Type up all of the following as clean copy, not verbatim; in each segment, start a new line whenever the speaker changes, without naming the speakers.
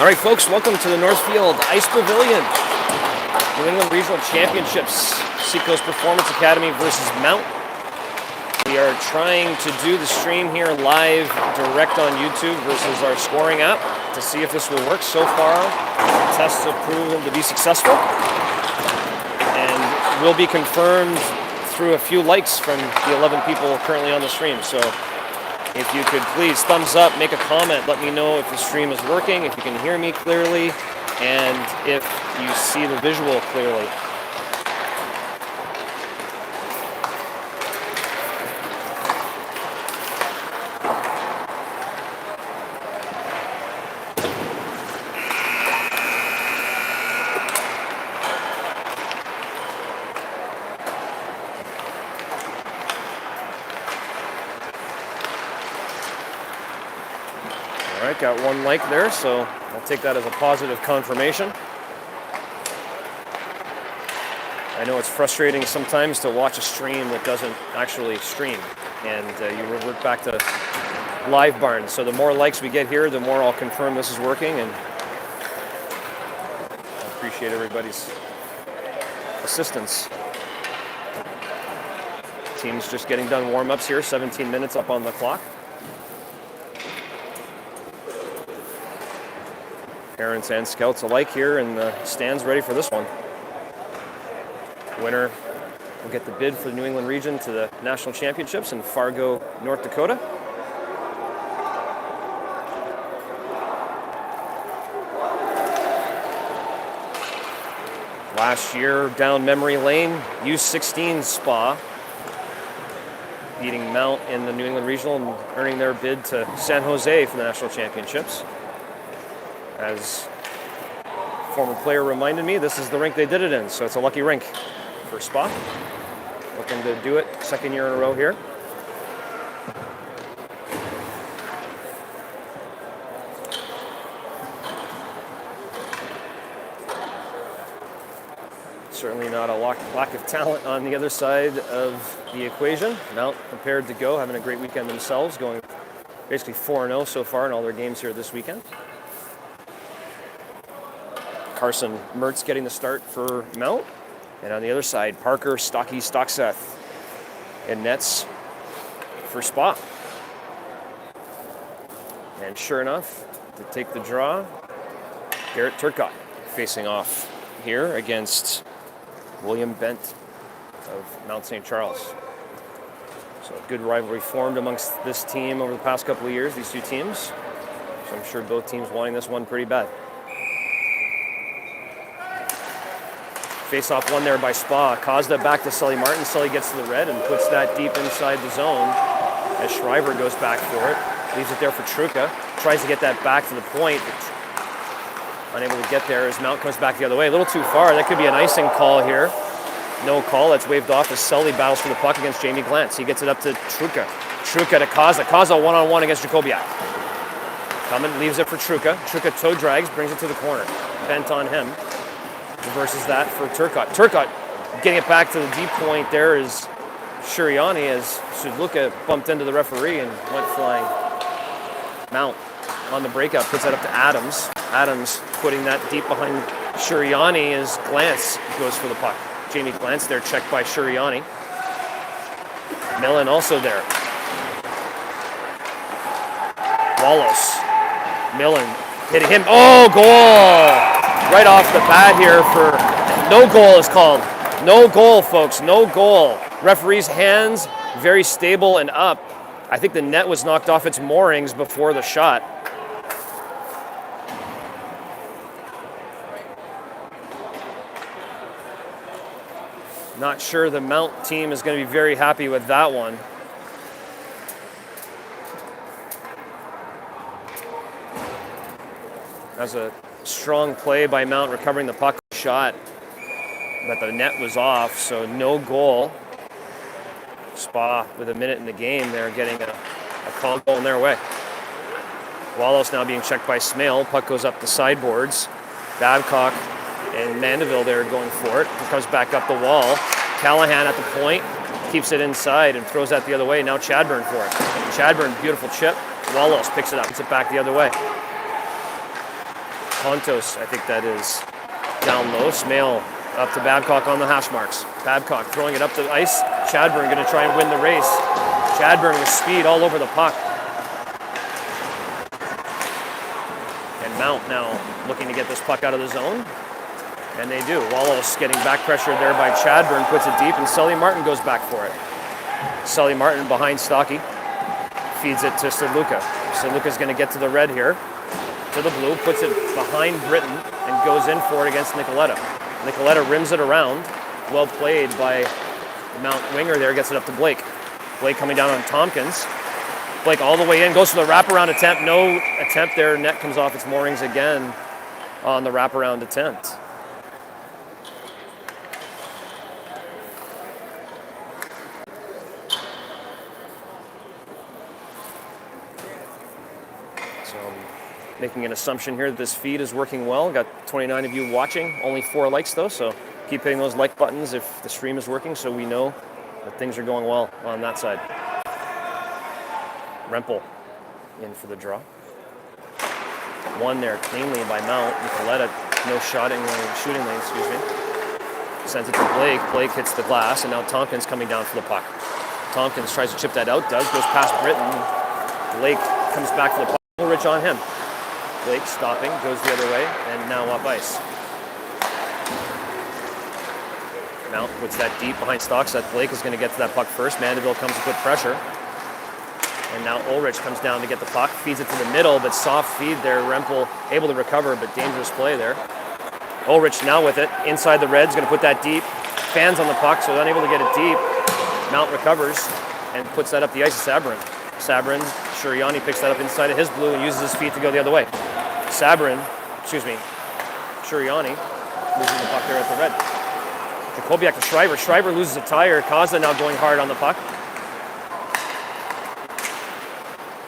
All right, folks, welcome to the Northfield Ice Pavilion. New England Regional Championships, Seacoast Performance Academy versus Mount. We are trying to do the stream here live, direct on YouTube versus our scoring app to see if this will work. So far, the tests have proven to be successful and will be confirmed through a few likes from the 11 people currently on the stream. So if you could please thumbs up, make a comment, let me know if the stream is working, if you can hear me clearly, and if you see the visual clearly. All right, got one like there, so I'll take that as a positive confirmation. I know it's frustrating sometimes to watch a stream that doesn't actually stream, and you revert back to live barn. So the more likes we get here, the more I'll confirm this is working, and I appreciate everybody's assistance. Team's just getting done warm-ups here, 17 minutes up on the clock. Parents and scouts alike here in the stands ready for this one. Winner will get the bid for the New England region to the National Championships in Fargo, North Dakota. Last year, down memory lane, U15 Spa, beating Mount in the New England Regional and earning their bid to San Jose for the National Championships. As a former player reminded me, this is the rink they did it in, so it's a lucky rink for Spa. Looking to do it second year in a row here. Certainly not a lack of talent on the other side of the equation. Mount prepared to go, having a great weekend themselves, going basically 4-0 so far in all their games here this weekend. Carson Mertz getting the start for Mount. And on the other side, Parker Stockseth in nets for Spa. And sure enough, to take the draw, Garrett Turcotte facing off here against William Bent of Mount St.Charles. So a good rivalry formed amongst this team over the past couple of years, these two teams. So I'm sure both teams wanting this one pretty bad. Face-off won there by Spa. Kozda back to Sully Martin. Sully gets to the red and puts that deep inside the zone as Shriver goes back for it. Leaves it there for Truca. Tries to get that back to the point. Unable to get there as Mount comes back the other way. A little too far. That could be an icing call here. No call. That's waved off as Sully battles for the puck against Jamie Glantz. He gets it up to Truca. Truca to Kozda. Kozda one-on-one against Jacobiak. Coming, leaves it for Truca. Truca toe drags, brings it to the corner. Bent on him. Reverses that for Turcotte. Turcotte getting it back to the deep point there is Shuriani as Sudluka bumped into the referee and went flying. Mount on the breakout puts that up to Adams. Adams putting that deep behind Shuriani as Glantz goes for the puck. Jamie Glantz there checked by Shuriani. Millen also there. Wallace. Millen hitting him. Oh, goal! Right off the bat here for no goal is called. No goal, folks, no goal. Referee's hands very stable and up. I think the net was knocked off its moorings before the shot. Not sure the Mount team is going to be very happy with that one. That's a strong play by Mount recovering the puck shot, but the net was off, so no goal. Spa with a minute in the game there getting a call goal in their way. Wallace now being checked by Smale. Puck goes up the sideboards. Babcock and Mandeville there going for it. It comes back up the wall. Callahan at the point, keeps it inside and throws that the other way. Now Chadburn for it. Chadburn, beautiful chip. Wallace picks it up, puts it back the other way. Pontos, I think that is. Down low, Smale up to Babcock on the hash marks. Babcock throwing it up the ice. Chadburn going to try and win the race. Chadburn with speed all over the puck. And Mount now looking to get this puck out of the zone. And they do. Wallace getting back pressure there by Chadburn, puts it deep, and Sully Martin goes back for it. Sully Martin behind Stocky. Feeds it to Serluka. Serluka's going to get to the red here. To the blue, puts it behind Britton, and goes in for it against Nicoletta. Nicoletta rims it around. Well played by the Mount winger there, gets it up to Blake. Blake coming down on Tompkins. Blake all the way in, goes for the wraparound attempt. No attempt there. Net comes off its moorings again on the wraparound attempt. Making an assumption here that this feed is working well. Got 29 of you watching, only 4 likes though, so keep hitting those like buttons if the stream is working so we know that things are going well on that side. Rempel in for the draw. One there cleanly by Mount. Nicoletta, no shooting lane, excuse me. Sends it to Blake. Blake hits the glass, and now Tompkins coming down for the puck. Tompkins tries to chip that out, goes past Britton. Blake comes back for the puck. Ulrich on him. Blake stopping, goes the other way, and now up ice. Mount puts that deep behind Stocks. That Blake is going to get to that puck first. Mandeville comes to put pressure. And now Ulrich comes down to get the puck, feeds it to the middle, but soft feed there. Rempel able to recover, but dangerous play there. Ulrich now with it, inside the Reds, going to put that deep. Fans on the puck, so unable to get it deep. Mount recovers and puts that up the ice to Sabrin. Sabrin, Shuriani picks that up inside of his blue and uses his feet to go the other way. Shuriani losing the puck there at the red. Jacobiak to Schreiber. Schreiber loses a tire. Kaza now going hard on the puck.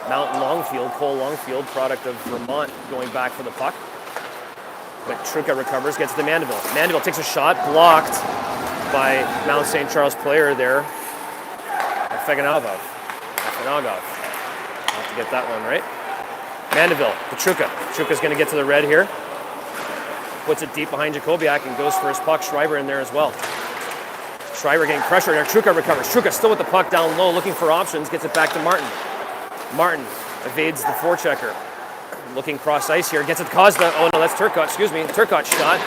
Mount Longfield, Cole Longfield, product of Vermont, going back for the puck. But Truca recovers, gets to Mandeville. Mandeville takes a shot, blocked by Mount St.Charles player there. Feganagov. I'll have to get that one right. Mandeville, to Truca. Truca's going to get to the red here. Puts it deep behind Jacobiak and goes for his puck. Schreiber in there as well. Schreiber getting pressure there. Truca recovers. Truca still with the puck down low, looking for options. Gets it back to Martin. Martin evades the forechecker. Looking cross ice here. Gets it to Kozda. Oh no, that's Turcotte. Excuse me. Turcotte shot.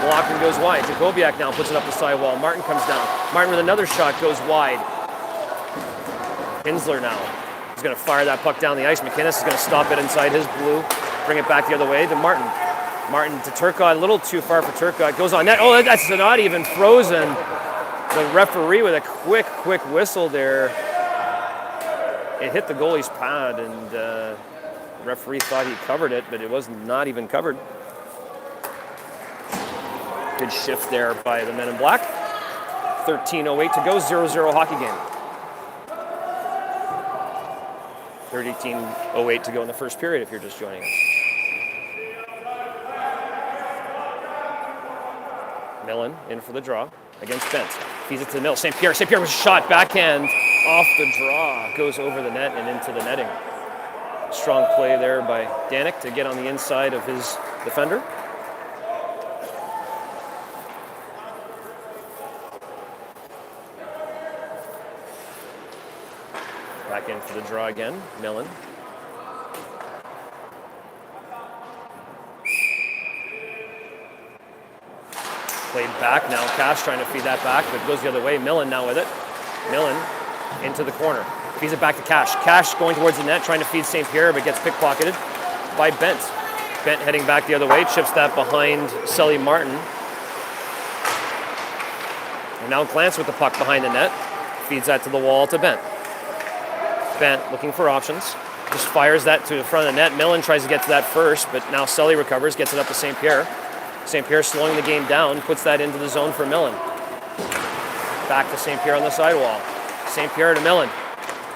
Blocked and goes wide. Jacobiak now puts it up the sidewall. Martin comes down. Martin with another shot goes wide. Hinsler now. He's going to fire that puck down the ice. McInnes is going to stop it inside his blue. Bring it back the other way to Martin. Martin to Turcotte. A little too far for Turcotte. Goes on net. Oh, that's not even frozen. The referee with a quick whistle there. It hit the goalie's pad, and the referee thought he covered it, but it was not even covered. Good shift there by the men in black. 13:08 to go, 0-0 hockey game. 13:08 to go in the first period if you're just joining us. Millen in for the draw against Bent. Feeds it to the middle. St. Pierre was shot backhand off the draw. Goes over the net and into the netting. Strong play there by Danik to get on the inside of his defender. Back in for the draw again. Millen. Played back now. Cash trying to feed that back, but goes the other way. Millen now with it. Millen into the corner. Feeds it back to Cash. Cash going towards the net, trying to feed St. Pierre, but gets pickpocketed by Bent. Bent heading back the other way, chips that behind Sully Martin. And now Glance with the puck behind the net. Feeds that to the wall to Bent. Bent looking for options. Just fires that to the front of the net. Millen tries to get to that first, but now Sully recovers, gets it up to St. Pierre. St. Pierre slowing the game down, puts that into the zone for Millen. Back to St. Pierre on the sidewall. St. Pierre to Millen.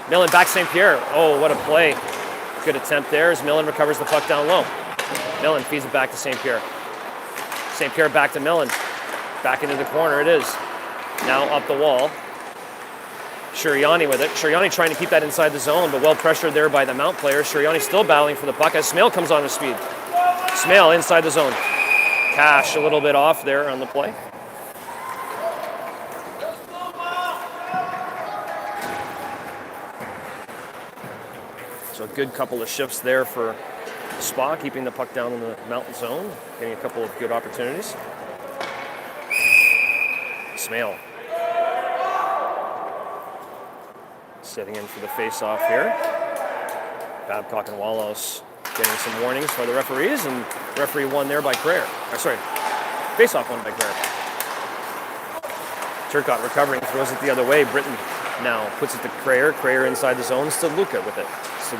Millen back to St. Pierre. Oh, what a play. Good attempt there as Millen recovers the puck down low. Millen feeds it back to St. Pierre. St. Pierre back to Millen. Back into the corner it is. Now up the wall. Shuriani with it. Shuriani trying to keep that inside the zone, but well pressured there by the Mount player. Shuriani still battling for the puck as Smale comes on with speed. Smale inside the zone. Cash a little bit off there on the play. So a good couple of shifts there for Spa, keeping the puck down in the mountain zone, getting a couple of good opportunities. Smale. Setting in for the face-off here. Babcock and Wallace getting some warnings for the referees, and referee won there by Crayer. Face-off won by Crayer. Turcotte recovering, throws it the other way. Britton now puts it to Crayer. Crayer inside the zone. Luca with it.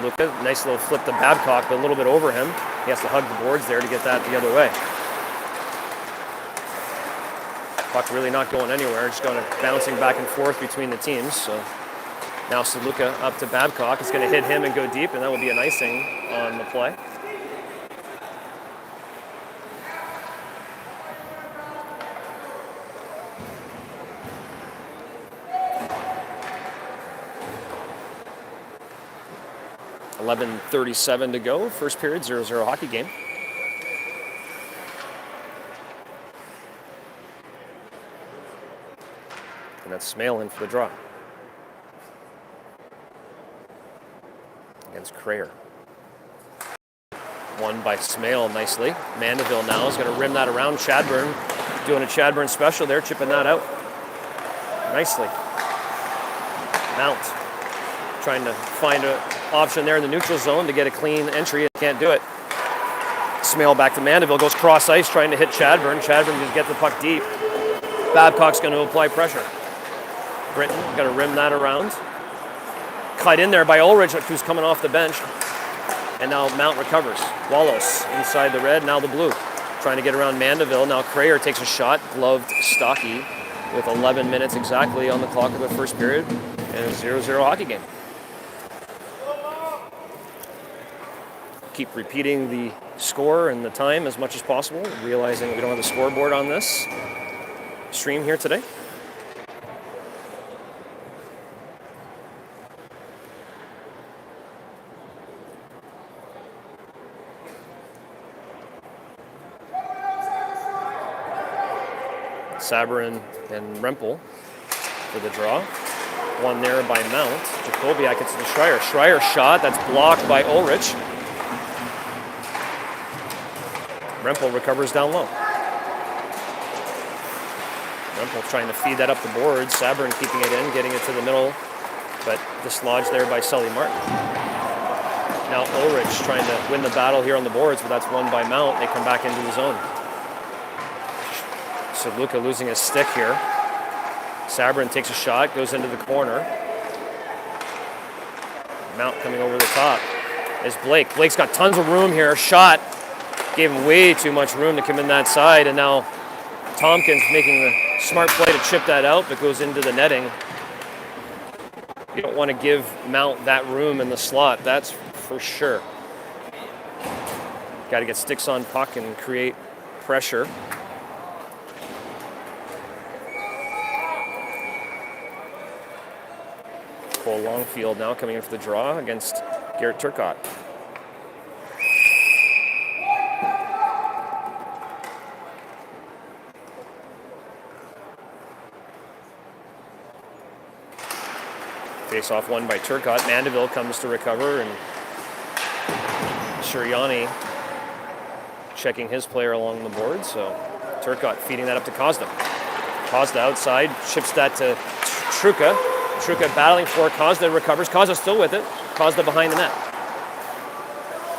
Luca, nice little flip to Babcock, but a little bit over him. He has to hug the boards there to get that the other way. Puck really not going anywhere, just going bouncing back and forth between the teams. So now Luca up to Babcock. It's going to hit him and go deep, and that will be an icing on the play. .37 to go, first period, 0-0 hockey game. And that's Smale in for the draw. Against Crayer. Won by Smale nicely. Mandeville now is going to rim that around. Chadburn doing a Chadburn special there, chipping that out. Nicely. Mount trying to find an option there in the neutral zone to get a clean entry and can't do it. Smale back to Mandeville, goes cross ice trying to hit Chadburn. Chadburn can get the puck deep. Babcock's going to apply pressure. Britton going to rim that around. Cut in there by Ulrich, who's coming off the bench. And now Mount recovers. Wallace inside the red, now the blue. Trying to get around Mandeville. Now Crayer takes a shot, gloved Stocky with 11 minutes exactly on the clock of the first period. And a 0-0 hockey game. Keep repeating the score and the time as much as possible, realizing we don't have the scoreboard on this stream here today. Sabourin and Rempel for the draw. One there by Mount. Jacobiak gets to the Schreier. Schreier shot, that's blocked by Ulrich. Rempel recovers down low. Rempel trying to feed that up the boards. Sabourin keeping it in, getting it to the middle, but dislodged there by Sully Martin. Now Ulrich trying to win the battle here on the boards, but that's won by Mount. They come back into the zone. So Luca losing his stick here. Sabourin takes a shot, goes into the corner. Mount coming over the top is Blake. Blake's got tons of room here. Shot. Gave him way too much room to come in that side, and now Tompkins making the smart play to chip that out, but goes into the netting. You don't want to give Mount that room in the slot, that's for sure. Got to get sticks on puck and create pressure. Cole Longfield now coming in for the draw against Garrett Turcotte. Face-off won by Turcotte. Mandeville comes to recover, and Suriani checking his player along the board. So Turcotte feeding that up to Kozda. Kozda outside, chips that to Truca. Truca battling for it. Kozda recovers. Kozda still with it. Kozda behind the net.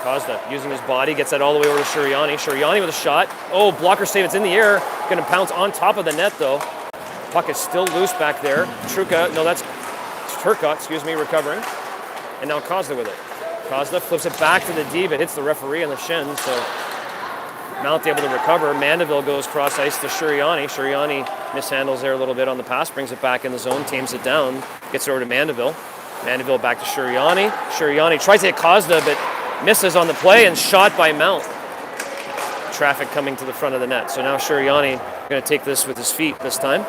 Kozda using his body, gets that all the way over to Suriani. Suriani with a shot. Oh, blocker save. It's in the air. Going to pounce on top of the net, though. Puck is still loose back there. Truca, no, that's Turcotte, recovering. And now Kozda with it. Kozda flips it back to the D, but hits the referee on the shin, so Mount able to recover. Mandeville goes cross ice to Suriani. Suriani mishandles there a little bit on the pass, brings it back in the zone, tames it down, gets it over to Mandeville. Mandeville back to Suriani. Suriani tries to hit Kozda, but misses on the play and shot by Mount. Traffic coming to the front of the net. So now Suriani going to take this with his feet this time.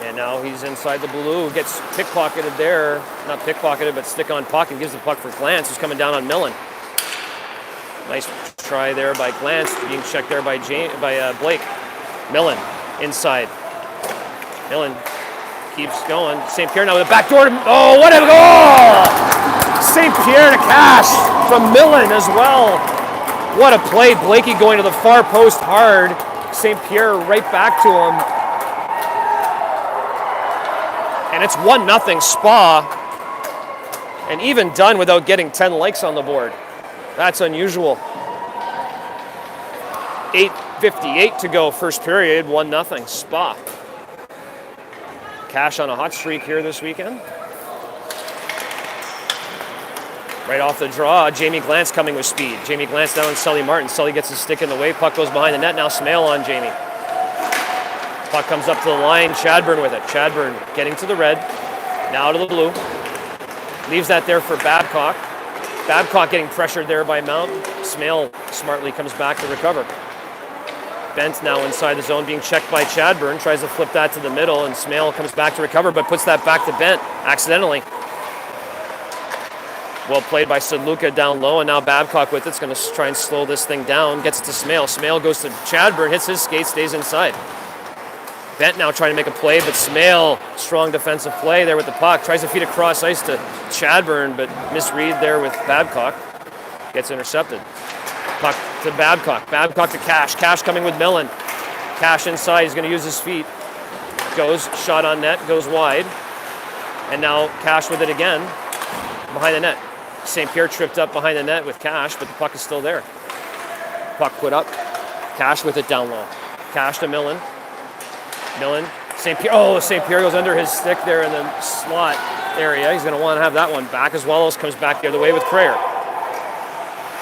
And now he's inside the blue, gets pickpocketed there. Not pickpocketed, but stick on puck and gives the puck for Glantz, who's coming down on Millen. Nice try there by Glantz, being checked there by Blake. Millen inside. Millen keeps going. St. Pierre now with a back door. Oh, what a goal! St. Pierre to Cash from Millen as well. What a play. Blakey going to the far post hard. St. Pierre right back to him. And it's 1-0 Spa. And even done without getting 10 likes on the board. That's unusual. 8:58 to go, first period, 1-0 Spa. Cash on a hot streak here this weekend. Right off the draw, Jamie Glantz coming with speed. Jamie Glantz down on Sully Martin. Sully gets his stick in the way. Puck goes behind the net. Now Smale on Jamie. Puck comes up to the line. Chadburn with it. Chadburn getting to the red. Now to the blue. Leaves that there for Babcock. Babcock getting pressured there by Mount. Smale smartly comes back to recover. Bent now inside the zone, being checked by Chadburn. Tries to flip that to the middle, and Smale comes back to recover, but puts that back to Bent accidentally. Well played by Sedluka down low, and now Babcock with it's going to try and slow this thing down. Gets it to Smale. Smale goes to Chadburn, hits his skate, stays inside. Bent now trying to make a play, but Smale, strong defensive play there with the puck. Tries to feed across ice to Chadburn, but misread there with Babcock. Gets intercepted. Puck to Babcock. Babcock to Cash. Cash coming with Millen. Cash inside. He's going to use his feet. Goes, shot on net, goes wide. And now Cash with it again. Behind the net. St. Pierre tripped up behind the net with Cash, but the puck is still there. Puck put up. Cash with it down low. Cash to Millen. Millen. St. Pierre. Oh, St. Pierre goes under his stick there in the slot area. He's going to want to have that one back as Wallows comes back the other way with Crayer.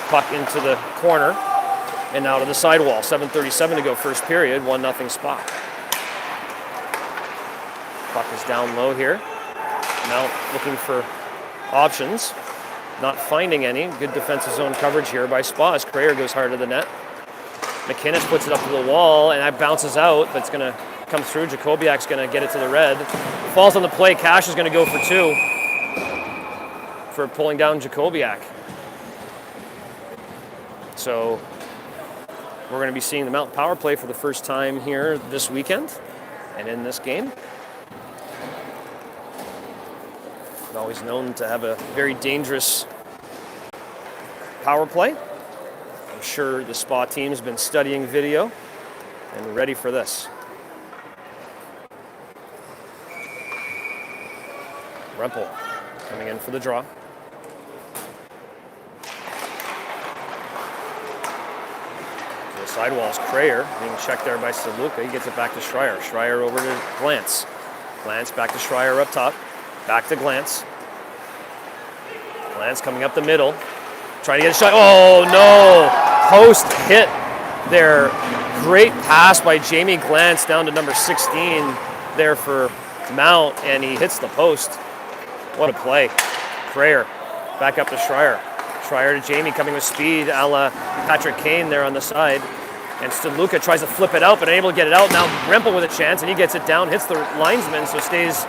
Puck into the corner and now to the sidewall. 7:37 to go first period. 1-0 Spa. Puck is down low here. Now looking for options. Not finding any. Good defensive zone coverage here by Spa as Crayer goes hard to the net. McInnes puts it up to the wall and that bounces out, but it's going to come through. Jacobiak's going to get it to the red. Falls on the play. Cash is going to go for two for pulling down Jacobiak. So we're going to be seeing the Mountain power play for the first time here this weekend and in this game. Always known to have a very dangerous power play. I'm sure the Spa team has been studying video and ready for this. Rempel coming in for the draw. To the sidewalls, Crayer being checked there by Sedluka. He gets it back to Schreier. Schreier over to Glantz. Glantz back to Schreier up top. Back to Glantz. Glantz coming up the middle. Trying to get a shot. Oh, no. Post hit there. Great pass by Jamie Glantz down to number 16 there for Mount, and he hits the post. What a play. Crayer back up to Schreier. Schreier to Jamie coming with speed a la Patrick Kane there on the side. And Sedluka tries to flip it out, but unable to get it out. Now Rempel with a chance, and he gets it down, hits the linesman, so stays.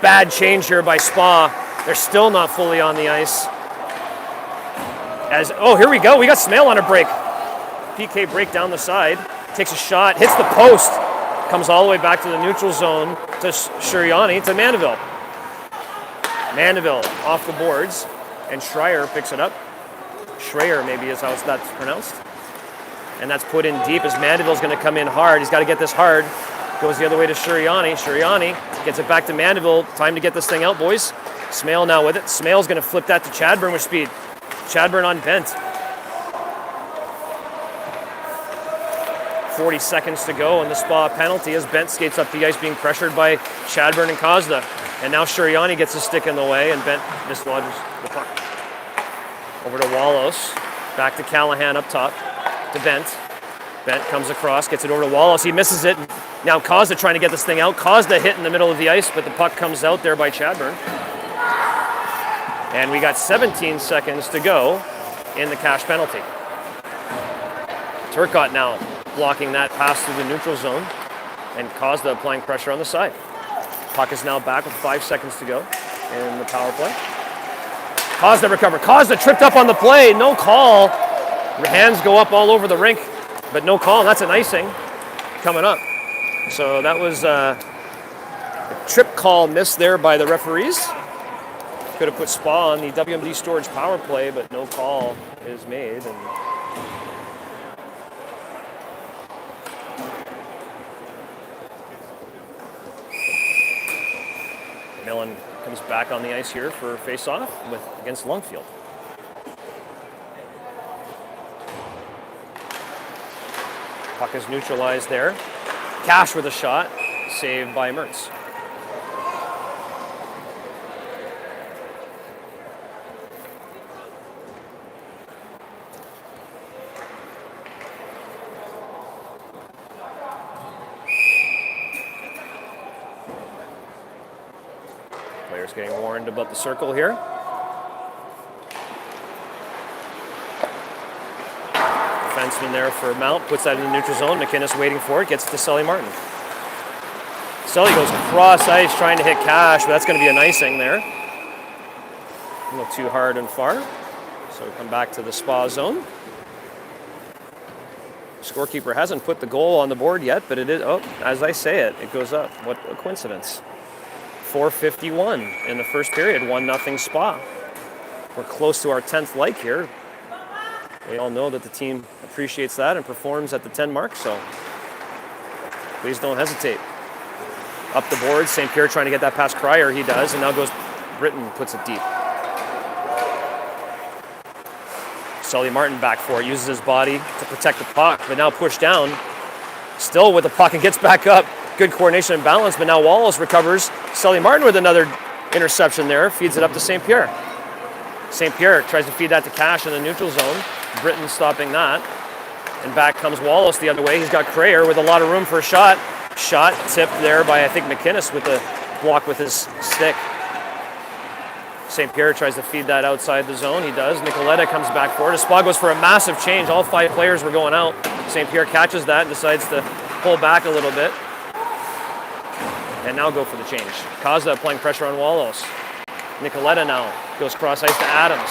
Bad change here by Spa. They're still not fully on the ice. Oh, here we go. We got Smale on a break. PK break down the side. Takes a shot, hits the post. Comes all the way back to the neutral zone to Shuriani to Mandeville. Mandeville off the boards, and Schreier picks it up. Schreier maybe is how that's pronounced. And that's put in deep as Mandeville's going to come in hard. He's got to get this hard. Goes the other way to Shuriani. Shuriani gets it back to Mandeville. Time to get this thing out, boys. Smale now with it. Smale's going to flip that to Chadburn with speed. Chadburn on Bent. 40 seconds to go, and the Spa penalty as Bent skates up the ice being pressured by Chadburn and Kozda. And now Shuriani gets a stick in the way, and Bent dislodges the puck. Over to Wallows. Back to Callahan up top. To Bent. Bent comes across, gets it over to Wallows. He misses it. Now Kozda trying to get this thing out. Kozda hit in the middle of the ice, but the puck comes out there by Chadburn. And we got 17 seconds to go in the Cash penalty. Turcotte now blocking that pass through the neutral zone, and Kozda applying pressure on the side. Puck is now back with 5 seconds to go in the power play. Kozda recover. Kozda tripped up on the play. No call. Hands go up all over the rink, but no call. That's an icing coming up. So that was a trip call missed there by the referees. Could have put Spa on the WMD Storage power play, but no call is made. And Millen comes back on the ice here for face-off against Longfield. Puck is neutralized there. Cash with a shot, saved by Mertz. Players getting warned about the circle here. Defenseman there for Mount, puts that in the neutral zone. McInnes waiting for it, gets it to Sully Martin. Sully goes cross ice trying to hit Cash, but that's going to be an icing there. A little too hard and far. So we come back to the Spa zone. Scorekeeper hasn't put the goal on the board yet, but it is, as I say it, it goes up. What a coincidence. 4:51 in the first period, 1-0 Spa. We're close to our 10th like here. We all know that the team appreciates that and performs at the 10 mark, so please don't hesitate. Up the board, St. Pierre trying to get that past Cryer, he does, and now goes Britton, puts it deep. Sully Martin back for it, uses his body to protect the puck, but now pushed down, still with the puck and gets back up. Good coordination and balance, but now Wallace recovers. Sully Martin with another interception there, feeds it up to St. Pierre. St. Pierre tries to feed that to Cash in the neutral zone. Britton stopping that. And back comes Wallace the other way. He's got Crayer with a lot of room for a shot. Shot tipped there by, I think, McInnes with the block with his stick. St. Pierre tries to feed that outside the zone. He does. Nicoletta comes back forward. Spa goes for a massive change. All 5 players were going out. St. Pierre catches that and decides to pull back a little bit. And now go for the change. Kozda applying pressure on Wallace. Nicoletta now goes cross ice to Adams.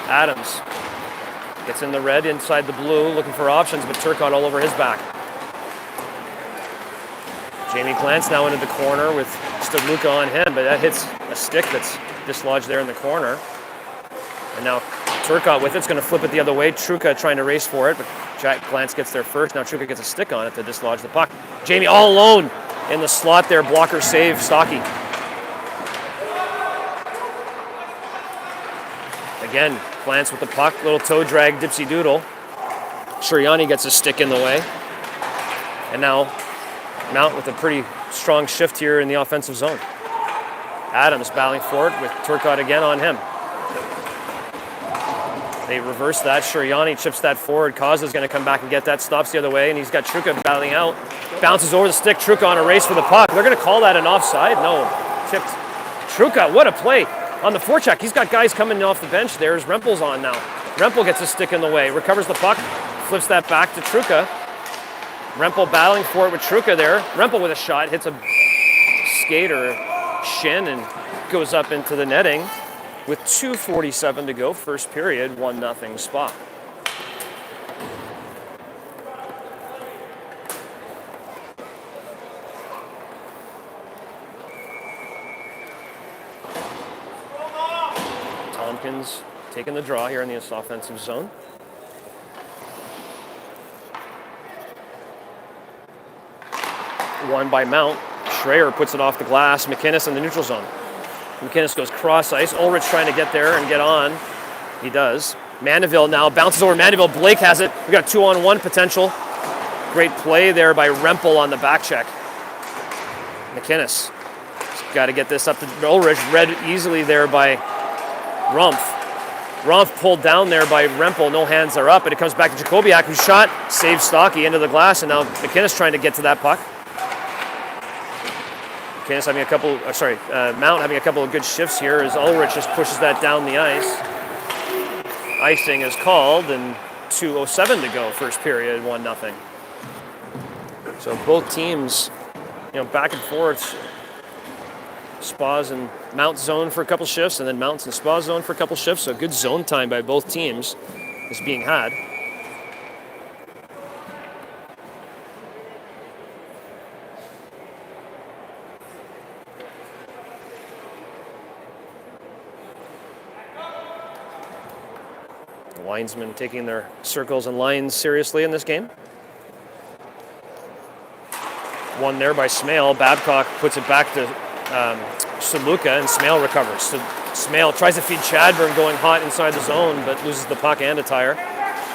Adams gets in the red inside the blue, looking for options, but Turcotte all over his back. Jamie Glantz now into the corner with Stadluka on him, but that hits a stick that's dislodged there in the corner. And now Turcotte with it's going to flip it the other way. Truca trying to race for it, but Jack Glantz gets there first. Now Truca gets a stick on it to dislodge the puck. Jamie all alone in the slot there, blocker save, Stocky. Again, Glantz with the puck, little toe drag, dipsy doodle. Shuryani gets a stick in the way. And now Mount with a pretty strong shift here in the offensive zone. Adams battling for it with Turcotte again on him. They reverse that. Shuryani chips that forward. Kozda's going to come back and get that. Stops the other way, and he's got Truca battling out. Bounces over the stick. Truca on a race for the puck. They're going to call that an offside. No. Tipped. Truca, what a play. On the forecheck, he's got guys coming off the bench. There's Rempel's on now. Rempel gets a stick in the way. Recovers the puck. Flips that back to Truca. Rempel battling for it with Truca there. Rempel with a shot. Hits a skate or shin and goes up into the netting. With 2:47 to go, first period, 1-0 Spa. Tompkins taking the draw here in the offensive zone. Won by Mount. Schreier puts it off the glass. McInnes in the neutral zone. McInnes goes cross ice. Ulrich trying to get there and get on. He does. Mandeville now bounces over Mandeville. Blake has it. We got 2-on-1 potential. Great play there by Rempel on the back check. McInnes got to get this up to Ulrich. Read easily there by Rumpf. Rumpf pulled down there by Rempel. No hands are up, but it comes back to Jacobiak, who shot, saves Stocky into the glass, and now McInnes trying to get to that puck. McInnes having Mount having a couple of good shifts here as Ulrich just pushes that down the ice. Icing is called, and 2:07 to go, first period, 1-0. So both teams, back and forth. Spas and Mount zone for a couple shifts, and then Mounts and Spa zone for a couple shifts. So good zone time by both teams is being had. The linesmen taking their circles and lines seriously in this game. One there by Smale. Babcock puts it back to Saluka, and Smale recovers. So Smale tries to feed Chadburn going hot inside the zone, but loses the puck and a tire.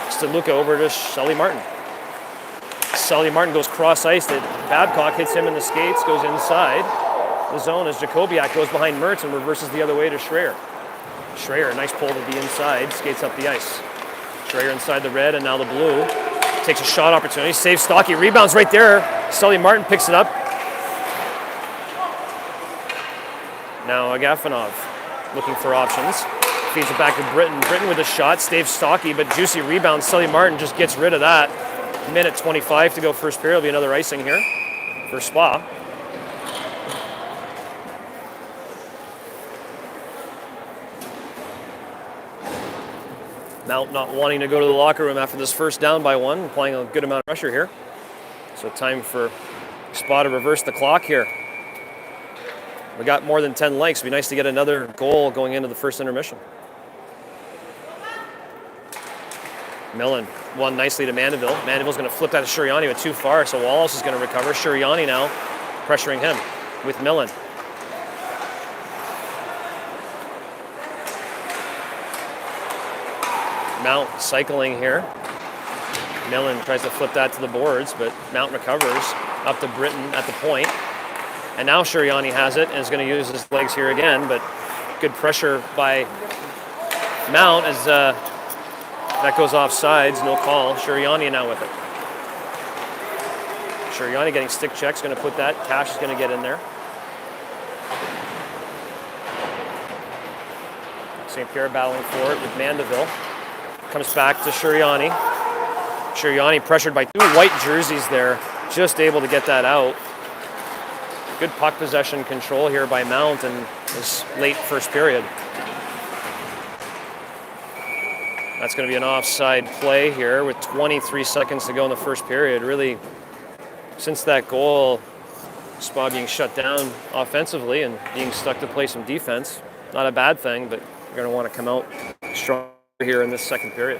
Saluka over to Sully Martin. Sully Martin goes cross ice. Babcock hits him in the skates, goes inside the zone as Jacobiak goes behind Mertz and reverses the other way to Schreier. Schreier, nice pull to the inside, skates up the ice. Schreier inside the red and now the blue. Takes a shot opportunity, saves Stocky, rebounds right there. Sully Martin picks it up. Now Agafonov looking for options. Feeds it back to Britton. Britton with a shot, saves Stocky, but juicy rebound. Sully Martin just gets rid of that. Minute 25 to go first period. Will be another icing here for Spa. Mount not wanting to go to the locker room after this first down by one, applying a good amount of pressure here. So time for Spa to reverse the clock here. We got more than 10 likes. It'd be nice to get another goal going into the first intermission. Millen won nicely to Mandeville. Mandeville's going to flip that to Shuriani, but too far, so Wallace is going to recover. Shuriani now pressuring him with Millen. Mount cycling here. Millen tries to flip that to the boards, but Mount recovers up to Britton at the point. And now Shuriani has it and is going to use his legs here again, but good pressure by Mount as that goes off sides, no call. Shuriani now with it. Shuriani getting stick checks, going to put that. Cash is going to get in there. St. Pierre battling for it with Mandeville. Comes back to Shuriani. Shuriani pressured by two white jerseys there, just able to get that out. Good puck possession control here by Mount in this late first period. That's going to be an offside play here with 23 seconds to go in the first period. Really, since that goal, Spa being shut down offensively and being stuck to play some defense. Not a bad thing, but you're going to want to come out strong here in this second period.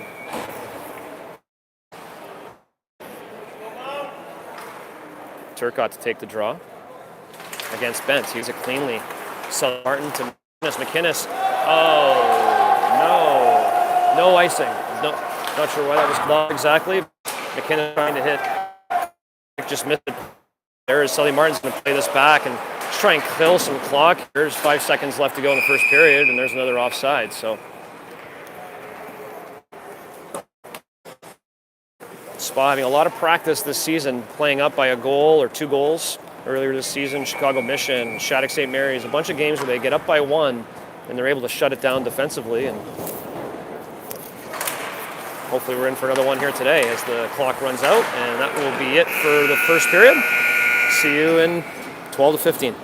Turcotte to take the draw against Bentz. He's a cleanly. Sully Martin to McInnes. Oh, no icing. No, not sure why that was called exactly. McInnes trying to hit. Just missed it. There is Sully Martin's going to play this back and just try and kill some clock. There's 5 seconds left to go in the first period, and there's another offside. So Spa having a lot of practice this season, playing up by a goal or 2 goals. Earlier this season, Chicago Mission, Shattuck St. Mary's, a bunch of games where they get up by 1 and they're able to shut it down defensively. And hopefully we're in for another one here today as the clock runs out. And that will be it for the first period. See you in 12 to 15.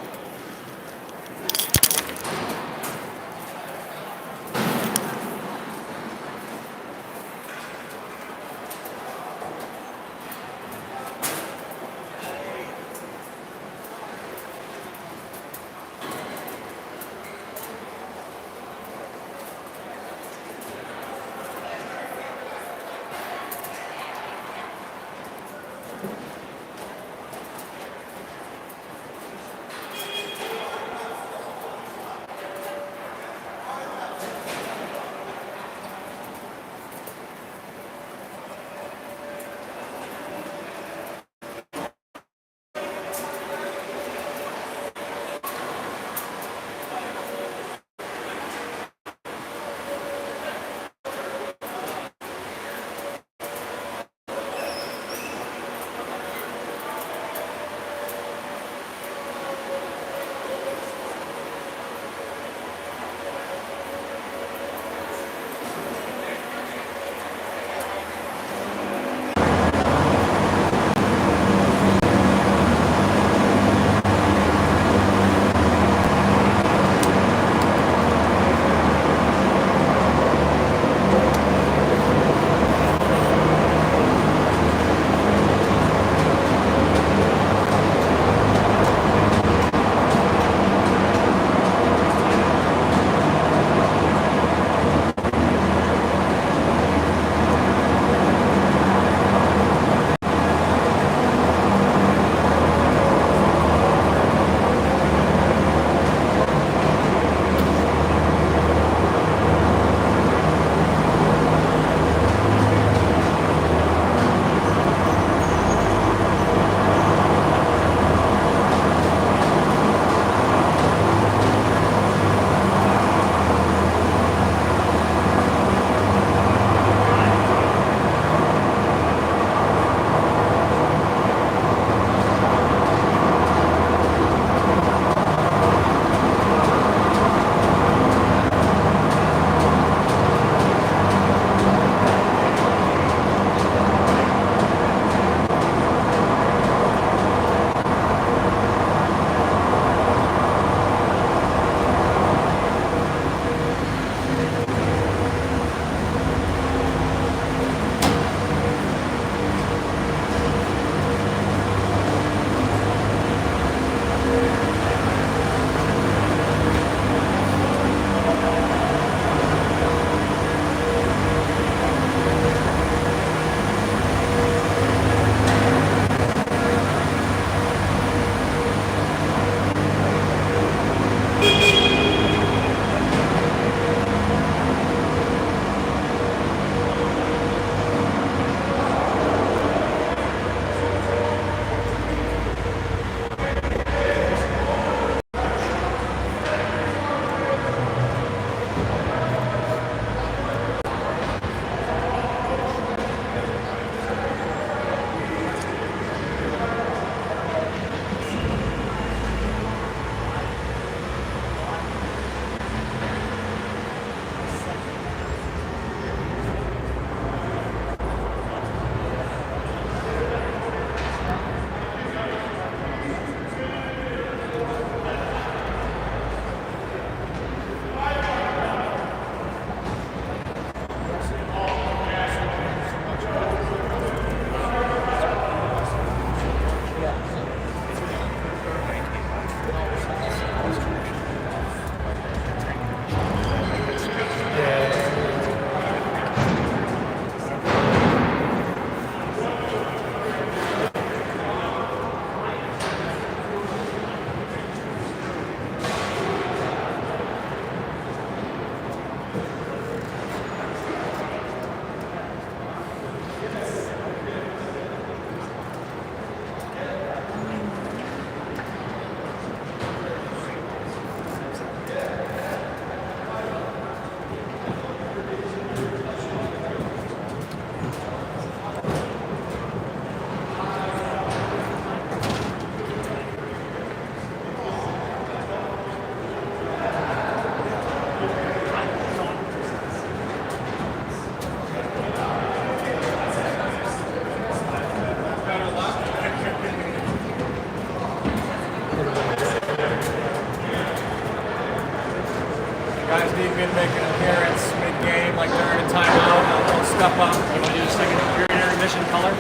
Guys need me to make an appearance mid-game, like during a timeout. I'll step up.
You want to do the second period intermission color?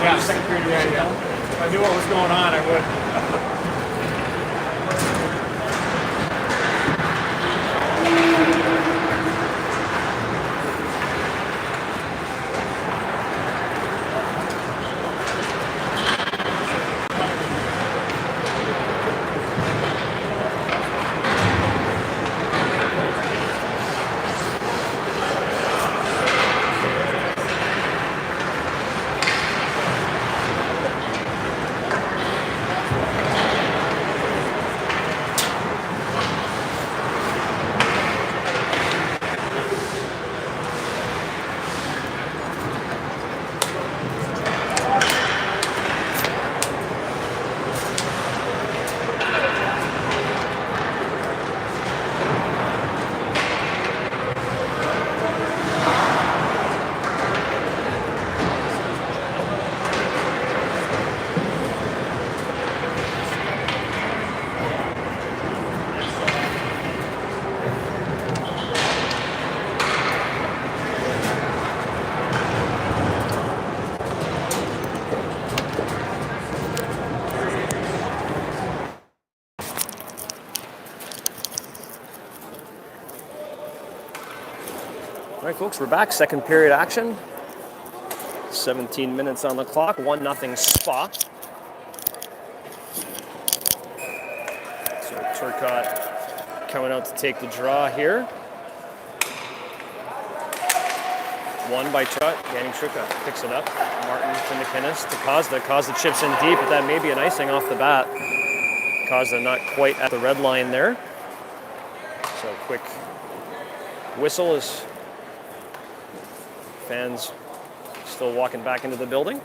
Yeah,
second period intermission color?
If I knew what was going on, I would.
All right, folks, we're back. Second period action. 17 minutes on the clock. 1-0 Spa. So Turcotte coming out to take the draw here. One by Turcotte. Danny Truca picks it up. Martin to McInnes to Kozda. Kozda chips in deep, but that may be an icing off the bat. Kozda not quite at the red line there. So quick whistle as fans still walking back into the building.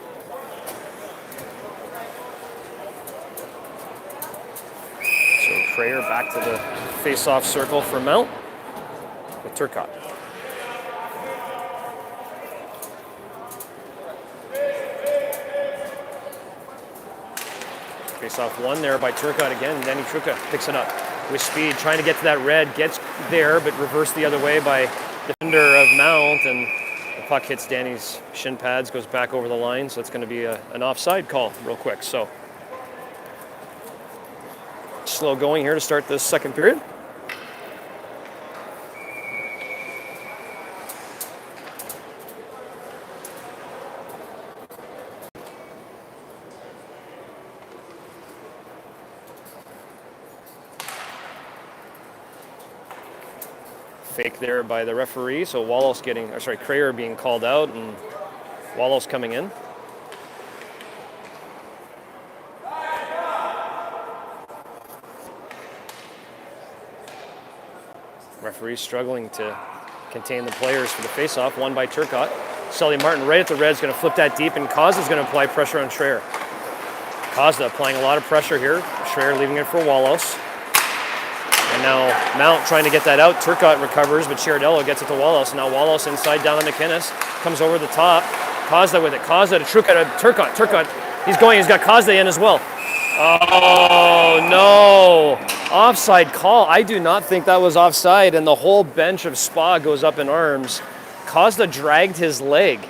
So Crayer back to the face-off circle for Mount with Turcotte. Face-off one there by Turcotte again. Danny Truca picks it up with speed, trying to get to that red, gets there, but reversed the other way by defender of Mount, and the puck hits Danny's shin pads, goes back over the line, so it's going to be an offside call real quick. So slow going here to start this second period. Fake there by the referee, so Crayer being called out and Wallows coming in. Referee struggling to contain the players for the face-off. One by Turcotte. Sully Martin right at the red is going to flip that deep, and Kozda's going to apply pressure on Schreier. Kozda applying a lot of pressure here. Schreier leaving it for Wallows. And now Mount trying to get that out. Turcotte recovers, but Chiardello gets it to Wallows. Now Wallows inside down to McInnes. Comes over the top. Kozda with it. Kozda to Truca to Turcotte. Turcotte, he's got Kozda in as well. Oh, no. Offside call. I do not think that was offside, and the whole bench of Spa goes up in arms. Kozda dragged his leg,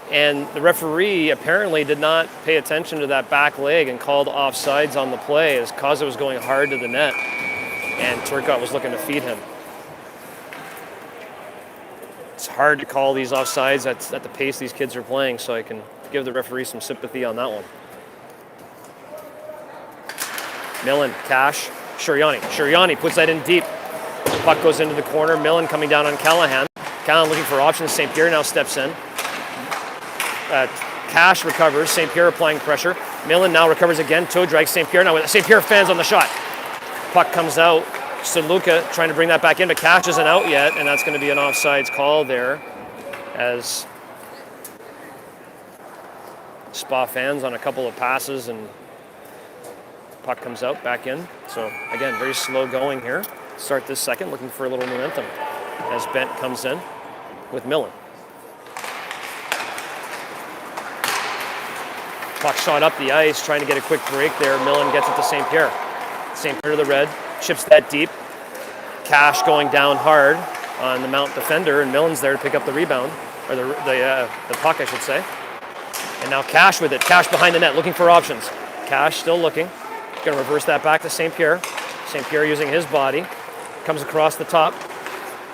and the referee apparently did not pay attention to that back leg and called offsides on the play as Kozda was going hard to the net. And Turcotte was looking to feed him. It's hard to call these offsides at the pace these kids are playing, so I can give the referee some sympathy on that one. Millen, Cash, Shuriani. Shuriani puts that in deep. The puck goes into the corner. Millen coming down on Callahan. Callahan looking for options. St. Pierre now steps in. Cash recovers. St. Pierre applying pressure. Millen now recovers again. Toe drags St. Pierre. Now with St. Pierre fans on the shot. Puck comes out. Luca trying to bring that back in, but Cash isn't out yet, and that's going to be an offsides call there as Spa fans on a couple of passes, and puck comes out, back in. So again, very slow going here. Start this second, looking for a little momentum as Bent comes in with Millen. Puck shot up the ice, trying to get a quick break there. Millen gets it to St. Pierre. St. Pierre to the red, chips that deep. Cash going down hard on the Mount defender, and Millen's there to pick up the rebound, or the puck, I should say. And now Cash with it. Cash behind the net, looking for options. Cash still looking. Going to reverse that back to St. Pierre. St. Pierre using his body. Comes across the top.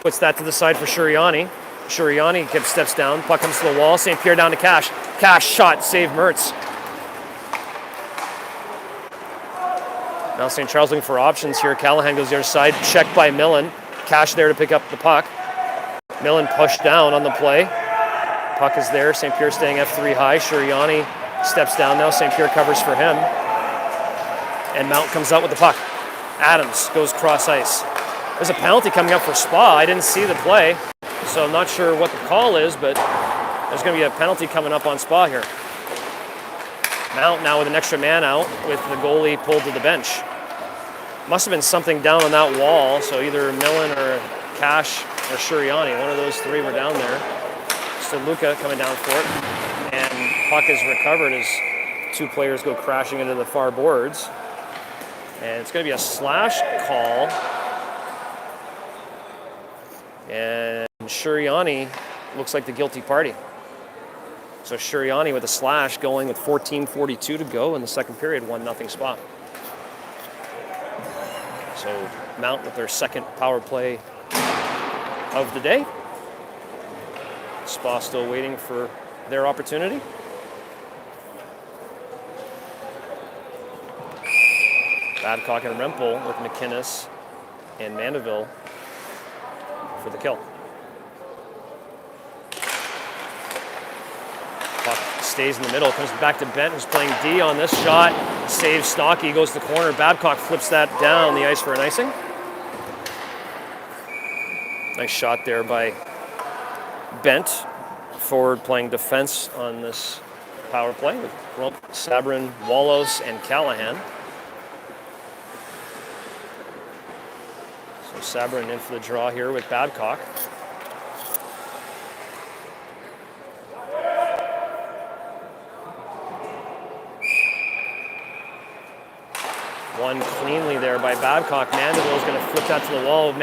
Puts that to the side for Shuriani. Shuriani steps down. Puck comes to the wall. St. Pierre down to Cash. Cash shot, save Mertz. Now St. Charles looking for options here. Callahan goes the other side. Checked by Millen. Cash there to pick up the puck. Millen pushed down on the play. Puck is there. St. Pierre staying F3 high. Shuriani steps down now. St. Pierre covers for him. And Mount comes out with the puck. Adams goes cross ice. There's a penalty coming up for Spa. I didn't see the play, so I'm not sure what the call is, but there's going to be a penalty coming up on Spa here. Mount now with an extra man out with the goalie pulled to the bench. Must have been something down on that wall, so either Millen or Cash or Shuriani, one of those three were down there. Luca coming down for it, and puck is recovered as two players go crashing into the far boards. And it's going to be a slash call. And Shuriani looks like the guilty party. So Shuriani with a slash going with 14:42 to go in the second period, 1-0 Spa. So Mount with their second power play of the day. Spa still waiting for their opportunity. Babcock and Rempel with McInnes and Mandeville for the kill. Puck stays in the middle, comes back to Bent, who's playing D on this shot. Saves Stocky, goes to the corner. Babcock flips that down the ice for an icing. Nice shot there by Bent. Forward playing defense on this power play with Rump, Sabrin, Wallows, and Callahan. So Sabrin in for the draw here with Babcock. One cleanly there by Babcock. Mandeville is going to flip that to the wall.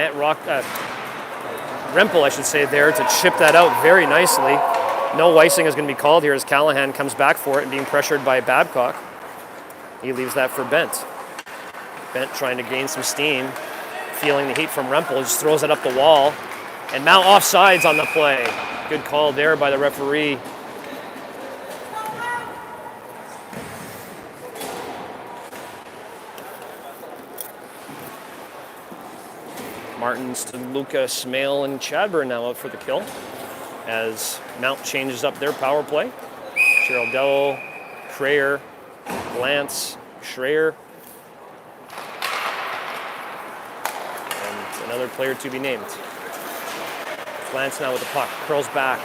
Rempel, I should say, there to chip that out very nicely. No icing is going to be called here as Callahan comes back for it and being pressured by Babcock. He leaves that for Bent. Bent trying to gain some steam, feeling the heat from Rempel, just throws it up the wall. And Mount offsides on the play. Good call there by the referee. Martins to Luca, Smale, and Chadburn now out for the kill as Mount changes up their power play. Giraldello, Schreier, Glantz, Schreier, and another player to be named. Glantz now with the puck, curls back,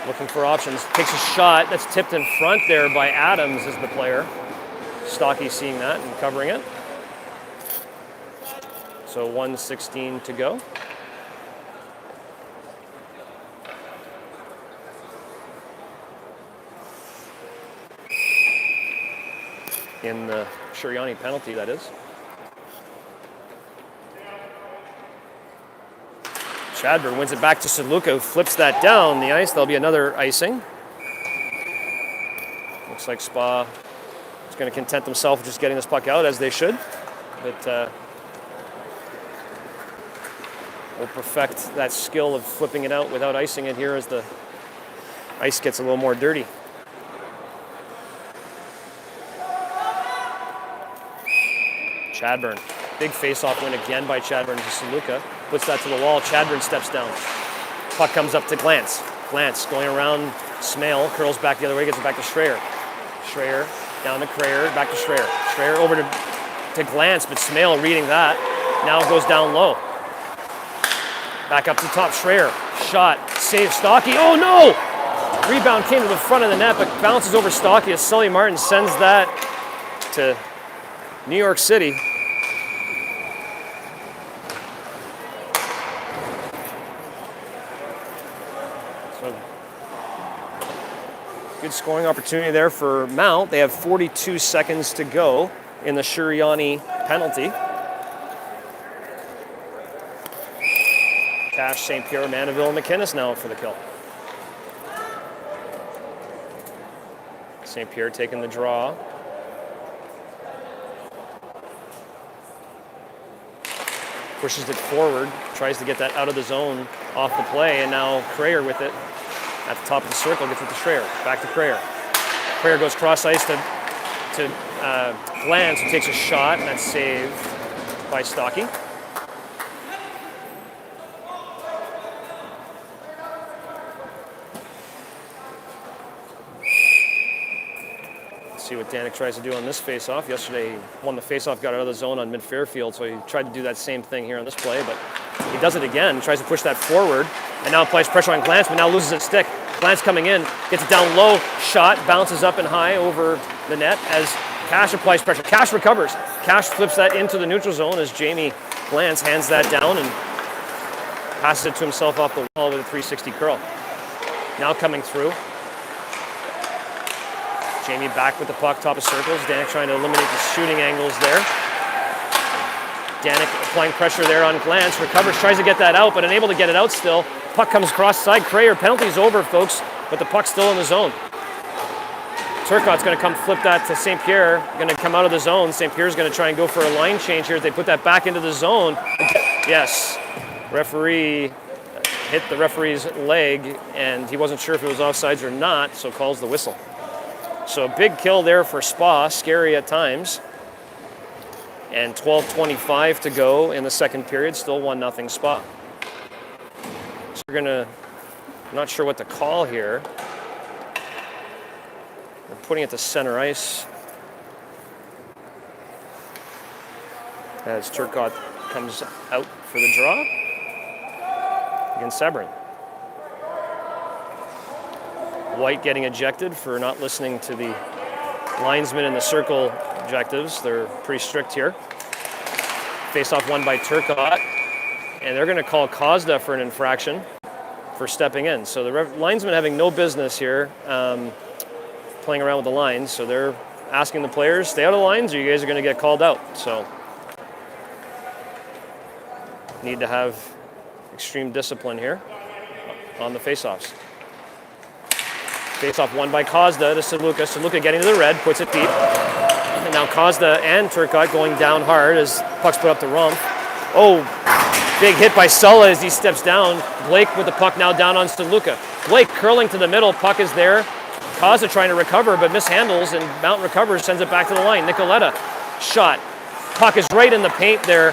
looking for options, takes a shot that's tipped in front there by Adams is the player. Stocky seeing that and covering it. So 1:16 to go. In the Shuriani penalty, that is. Chadburn wins it back to Saluka, who flips that down the ice. There'll be another icing. Looks like Spa is going to content themselves with just getting this puck out, as they should. But we'll perfect that skill of flipping it out without icing it here as the ice gets a little more dirty. Chadburn. Big face-off win again by Chadburn to Saluka. Puts that to the wall. Chadburn steps down. Puck comes up to Glantz. Glantz going around Smale, curls back the other way, gets it back to Schreier. Schreier down to Krayer, back to Schreier. Schreier over to Glantz, but Smale reading that. Now it goes down low. Back up to top, Schreier. Shot, save Stocky. Oh no! Rebound came to the front of the net, but bounces over Stocky as Sully Martin sends that to New York City. So, good scoring opportunity there for Mount. They have 42 seconds to go in the Shuriani penalty. Cash, St. Pierre, Mandeville, and McInnes now for the kill. St. Pierre taking the draw. Pushes it forward, tries to get that out of the zone off the play, and now Crayer with it at the top of the circle, gets it to Schreier. Back to Crayer. Crayer goes cross ice to Glantz, who takes a shot, and that's saved by Stocky. See what Danik tries to do on this face-off. Yesterday, he won the face-off, got out of the zone on mid-Fairfield, so he tried to do that same thing here on this play, but he does it again. He tries to push that forward, and now applies pressure on Glantz, but now loses its stick. Glantz coming in, gets it down low, shot, bounces up and high over the net as Cash applies pressure. Cash recovers. Cash flips that into the neutral zone as Jamie Glantz hands that down and passes it to himself off the wall with a 360 curl. Now coming through. Jamie back with the puck, top of circles. Danik trying to eliminate the shooting angles there. Danik applying pressure there on Glantz. Recovers, tries to get that out, but unable to get it out still. Puck comes cross side. Crayer, penalty's over, folks, but the puck's still in the zone. Turcotte's going to come flip that to St. Pierre. Going to come out of the zone. St. Pierre's going to try and go for a line change here. They put that back into the zone. Yes, referee hit the referee's leg, and he wasn't sure if it was offsides or not, so calls the whistle. So big kill there for Spa, scary at times. And 12:25 to go in the second period, still 1-0 Spa. So we're gonna, I'm not sure what to call here. We're putting it to center ice as Turcotte comes out for the draw against Sebring. White getting ejected for not listening to the linesman in the circle objectives. They're pretty strict here. Face-off won by Turcotte, and they're going to call Kozda for an infraction for stepping in. So the linesman having no business here playing around with the lines, so they're asking the players, stay out of the lines or you guys are going to get called out. So need to have extreme discipline here on the face-offs. Face-off won by Kozda to Saluka. Saluka getting to the red, puts it deep. And now Kozda and Turcotte going down hard as puck's put up to Rumpf. Oh, big hit by Sulla as he steps down. Blake with the puck now down on Saluka. Blake curling to the middle, puck is there. Kozda trying to recover, but mishandles, and Mount recovers, sends it back to the line. Nicoletta, shot. Puck is right in the paint there.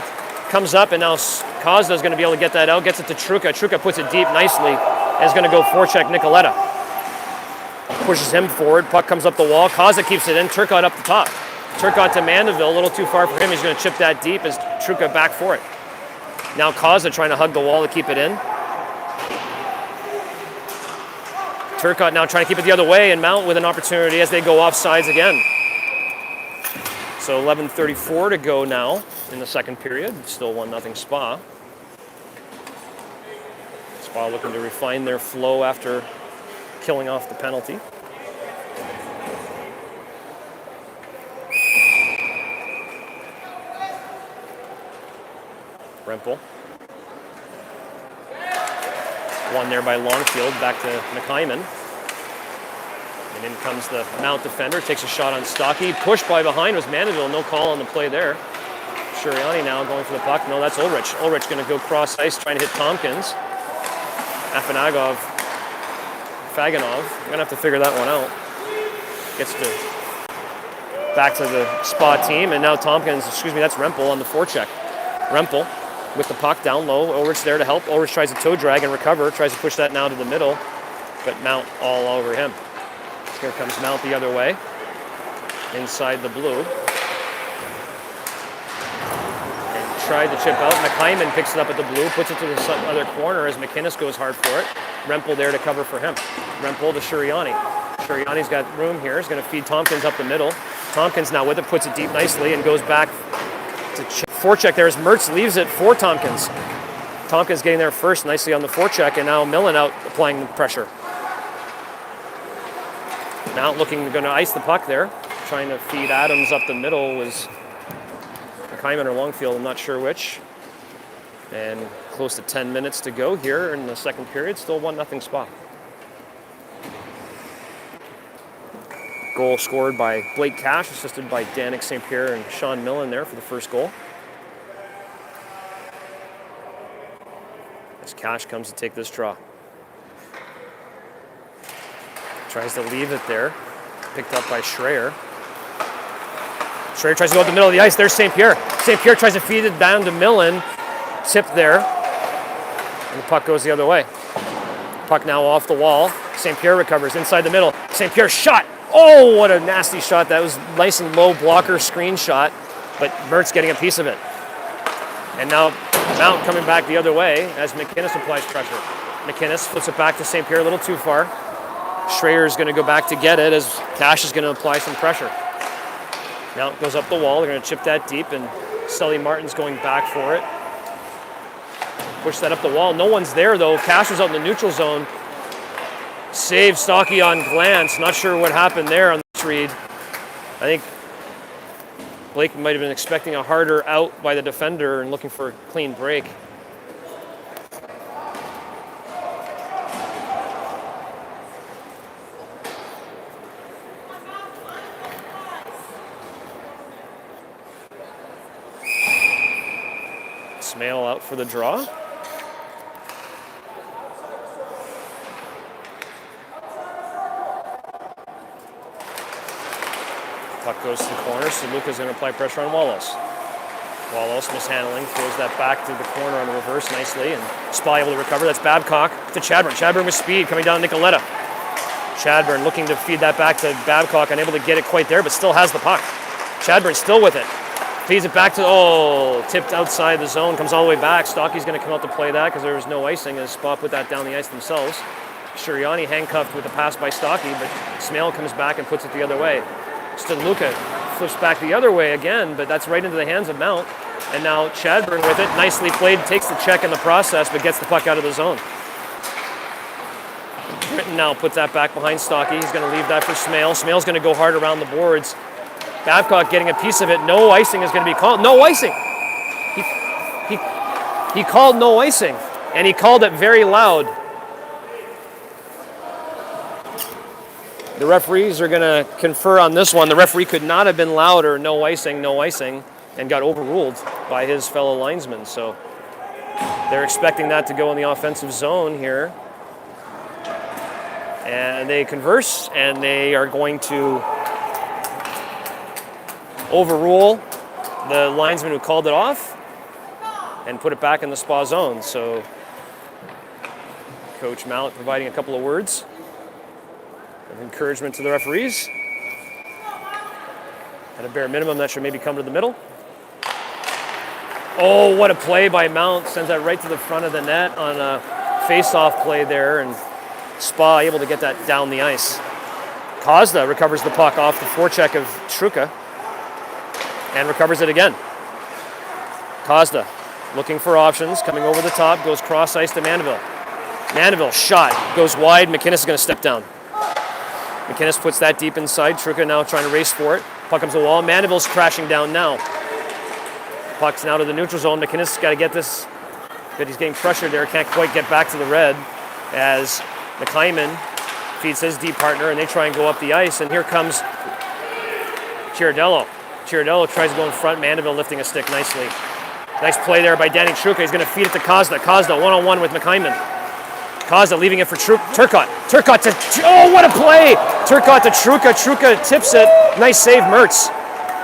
Comes up, and now Kozda is going to be able to get that out. Gets it to Truca. Truca puts it deep nicely and is going to go forecheck Nicoletta. Pushes him forward. Puck comes up the wall. Kozda keeps it in. Turcotte up the top. Turcotte to Mandeville. A little too far for him. He's going to chip that deep as Truca back for it. Now Kozda trying to hug the wall to keep it in. Turcotte now trying to keep it the other way, and Mount with an opportunity as they go off sides again. So 11:34 to go now in the second period. Still 1-0 Spa. Spa looking to refine their flow after killing off the penalty. Rempel. One there by Longfield, back to McHyman. And in comes the Mount defender, takes a shot on Stocky. Pushed by behind was Mandeville, no call on the play there. Shuriani now going for the puck. No, that's Ulrich. Ulrich going to go cross ice, trying to hit Tompkins. Afanagov, Faganov, going to have to figure that one out. Gets to back to the Spa team, and now Tompkins, that's Rempel on the forecheck. Rempel with the puck down low. Ulrich there to help. Ulrich tries to toe drag and recover, tries to push that now to the middle, but Mount all over him. Here comes Mount the other way, inside the blue. And tried to chip out. McHyman picks it up at the blue, puts it to the other corner as McInnes goes hard for it. Rempel there to cover for him. Rempel to Shuriani. Shuriani's got room here. He's going to feed Tompkins up the middle. Tompkins now with it, puts it deep nicely and goes back to forecheck there as Mertz leaves it for Tompkins. Tompkins getting there first nicely on the forecheck, and now Millen out applying the pressure. Mount looking, going to ice the puck there. Trying to feed Adams up the middle was McHyman or Longfield, I'm not sure which. And close to 10 minutes to go here in the second period. Still 1-0 Spa. Goal scored by Blake Cash, assisted by Danik St. Pierre and Sean Millen there for the first goal. As Cash comes to take this draw. Tries to leave it there. Picked up by Schreier. Schreier tries to go up the middle of the ice. There's St. Pierre. St. Pierre tries to feed it down to Millen. Tipped there. And the puck goes the other way. Puck now off the wall. St. Pierre recovers inside the middle. St. Pierre shot. Oh, what a nasty shot. That was nice and low blocker screen shot. But Mertz getting a piece of it. And now Mount coming back the other way as McInnes applies pressure. McInnes flips it back to St. Pierre a little too far. Schreier is going to go back to get it as Cash is going to apply some pressure. Mount goes up the wall. They're going to chip that deep, and Sully Martin's going back for it. Push that up the wall. No one's there, though. Cash was out in the neutral zone. Save Stocky on glance. Not sure what happened there on this read. I think Blake might have been expecting a harder out by the defender and looking for a clean break. Smale out for the draw. Puck goes to the corner, so Luca's going to apply pressure on Wallace. Wallace mishandling, throws that back to the corner on the reverse nicely, and Spa able to recover. That's Babcock to Chadburn. Chadburn with speed coming down Nicoletta. Chadburn looking to feed that back to Babcock, unable to get it quite there, but still has the puck. Chadburn still with it. Feeds it back to, tipped outside the zone, comes all the way back. Stocky's going to come out to play that because there was no icing as Spa put that down the ice themselves. Shuriani handcuffed with the pass by Stocky, but Smale comes back and puts it the other way. Luca flips back the other way again, but that's right into the hands of Mount. And now Chadburn with it, nicely played, takes the check in the process, but gets the puck out of the zone. Britton now puts that back behind Stocky. He's going to leave that for Smale. Smale's going to go hard around the boards. Babcock getting a piece of it. No icing is going to be called. No icing! He called no icing, and he called it very loud. The referees are going to confer on this one. The referee could not have been louder. No icing, and got overruled by his fellow linesman. So they're expecting that to go in the offensive zone here. And they converse, and they are going to overrule the linesman who called it off and put it back in the Spa zone. So Coach Mallet providing a couple of words of encouragement to the referees. At a bare minimum, that should maybe come to the middle. Oh, what a play by Mount. Sends that right to the front of the net on a face-off play there, and Spa able to get that down the ice. Kozda recovers the puck off the forecheck of Truca and recovers it again. Kozda looking for options, coming over the top, goes cross-ice to Mandeville. Mandeville shot, goes wide, McInnes is going to step down. McInnes puts that deep inside, Truca now trying to race for it. Puck comes to the wall, Mandeville's crashing down now. Puck's now to the neutral zone, McInnes has got to get this, but he's getting pressured there, can't quite get back to the red as McKyman feeds his deep partner and they try and go up the ice, and here comes Chiardello. Chiardello tries to go in front, Mandeville lifting a stick nicely. Nice play there by Danny Truca. He's going to feed it to Kozda. Kozda one-on-one with McKyman. Kozda leaving it for Turcotte. Turcotte to, what a play! Turcotte to Truca. Truca tips it. Nice save, Mertz.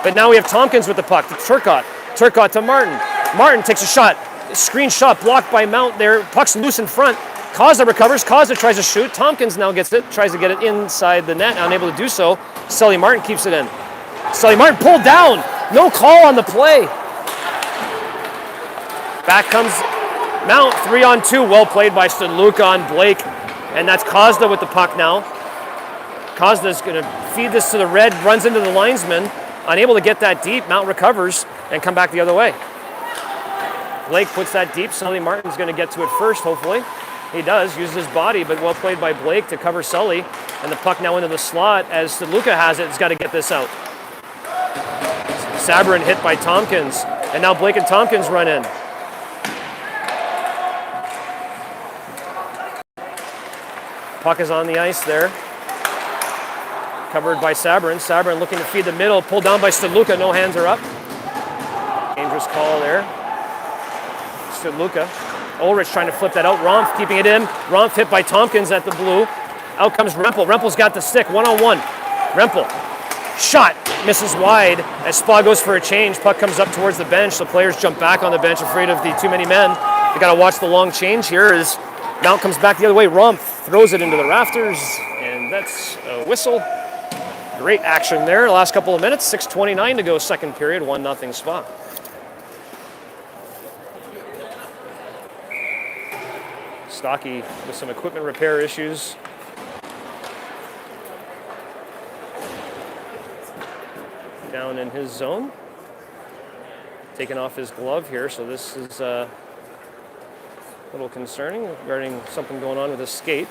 But now we have Tompkins with the puck to Turcotte. Turcotte to Martin. Martin takes a shot. Screen shot blocked by Mount there. Puck's loose in front. Kozda recovers. Kozda tries to shoot. Tompkins now gets it. Tries to get it inside the net. Unable to do so. Sully Martin keeps it in. Sully Martin pulled down. No call on the play. Back comes Mount, 3-on-2. Well played by Luca on Blake. And that's Kozda with the puck now. Kozda's going to feed this to the red, runs into the linesman. Unable to get that deep. Mount recovers and come back the other way. Blake puts that deep. Sully Martin's going to get to it first, hopefully. He does, uses his body, but well played by Blake to cover Sully. And the puck now into the slot as Luca has it. He's got to get this out. Sabrin hit by Tompkins. And now Blake and Tompkins run in. Puck is on the ice there. Covered by Sabrin. Sabrin looking to feed the middle. Pulled down by Studluka. No hands are up. Dangerous call there. Studluka. Ulrich trying to flip that out. Romph keeping it in. Romph hit by Tompkins at the blue. Out comes Rempel. Rempel's got the stick. One-on-one. Rempel. Shot. Misses wide as Spa goes for a change. Puck comes up towards the bench. The players jump back on the bench afraid of the too many men. They got to watch the long change here as Mount comes back the other way. Romph throws it into the rafters. And that's a whistle. Great action there. The last couple of minutes. 6:29 to go second period. 1-0 Spa. Stocky with some equipment repair issues. Down in his zone. Taking off his glove here, so this is a little concerning regarding something going on with his skate.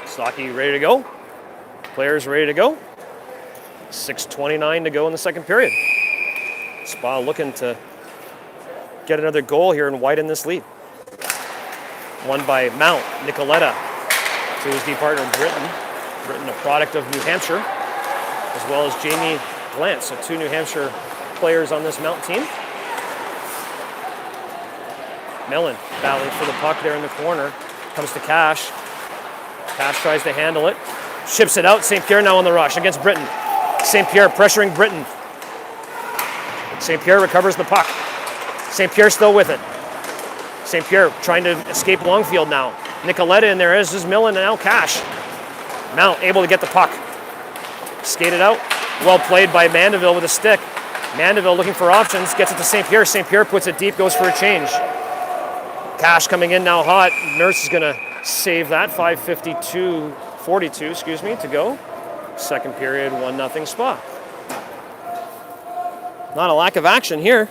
Stocky ready to go. Players ready to go. 6:29 to go in the second period. Spa looking to get another goal here and widen this lead. Won by Mount, Nicoletta to his D partner Britton. Britton, a product of New Hampshire, as well as Jamie Glantz, so 2 New Hampshire players on this Mount team. Mellon battling for the puck there in the corner. Comes to Cash. Cash tries to handle it. Ships it out. St. Pierre now on the rush against Britton. St. Pierre pressuring Britton. St. Pierre recovers the puck. St. Pierre still with it. St. Pierre trying to escape Longfield now. Nicoletta in there as is Millen and now Cash. Mount able to get the puck. Skated out. Well played by Mandeville with a stick. Mandeville looking for options. Gets it to St. Pierre. St. Pierre puts it deep, goes for a change. Cash coming in now hot. Nurse is going to save that. 5:42 to go. Second period, 1-0 Spa. Not a lack of action here.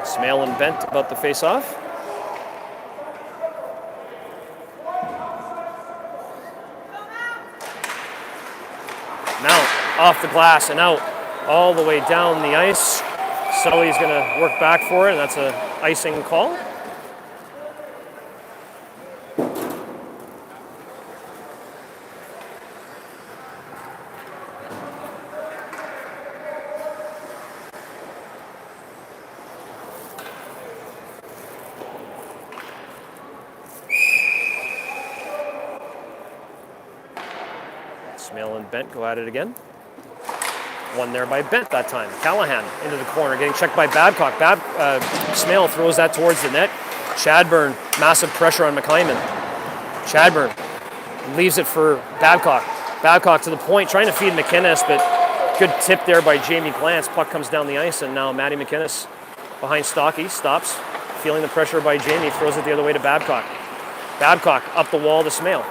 Smale and Bent about the face-off. Mount off the glass and out all the way down the ice. Sully's going to work back for it, and that's an icing call. Smale and Bent go at it again. One there by Bent that time. Callahan into the corner, getting checked by Babcock. Smale throws that towards the net. Chadburn, massive pressure on McClyman. Chadburn leaves it for Babcock. Babcock to the point, trying to feed McInnes, but good tip there by Jamie Glantz. Puck comes down the ice, and now Matty McInnes behind Stocky, stops, feeling the pressure by Jamie, throws it the other way to Babcock. Babcock up the wall to Smale.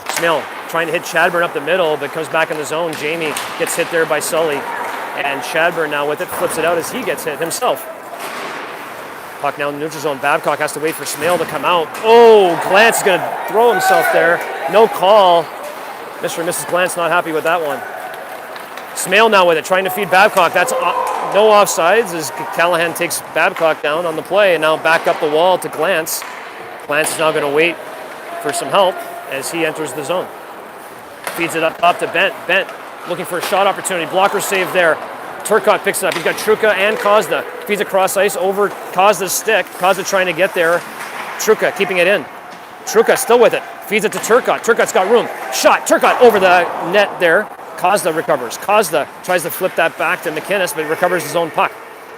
Smale trying to hit Chadburn up the middle, but comes back in the zone. Jamie gets hit there by Sully, and Chadburn now with it flips it out as he gets hit himself. Puck now in the neutral zone. Babcock has to wait for Smale to come out. Oh, Glantz is going to throw himself there. No call. Mr. and Mrs. Glantz not happy with that one. Smale now with it, trying to feed Babcock. That's no offsides as Callahan takes Babcock down on the play, and now back up the wall to Glantz. Glantz is now going to wait for some help as he enters the zone. Feeds it up to Bent. Bent looking for a shot opportunity. Blocker save there. Turcotte picks it up. He's got Truca and Kozda. Feeds across ice over Kozda's stick. Kozda trying to get there. Truca keeping it in. Truca still with it. Feeds it to Turcotte. Turcotte's got room. Shot. Turcotte over the net there. Kozda recovers. Kozda tries to flip that back to McInnes, but recovers his own puck.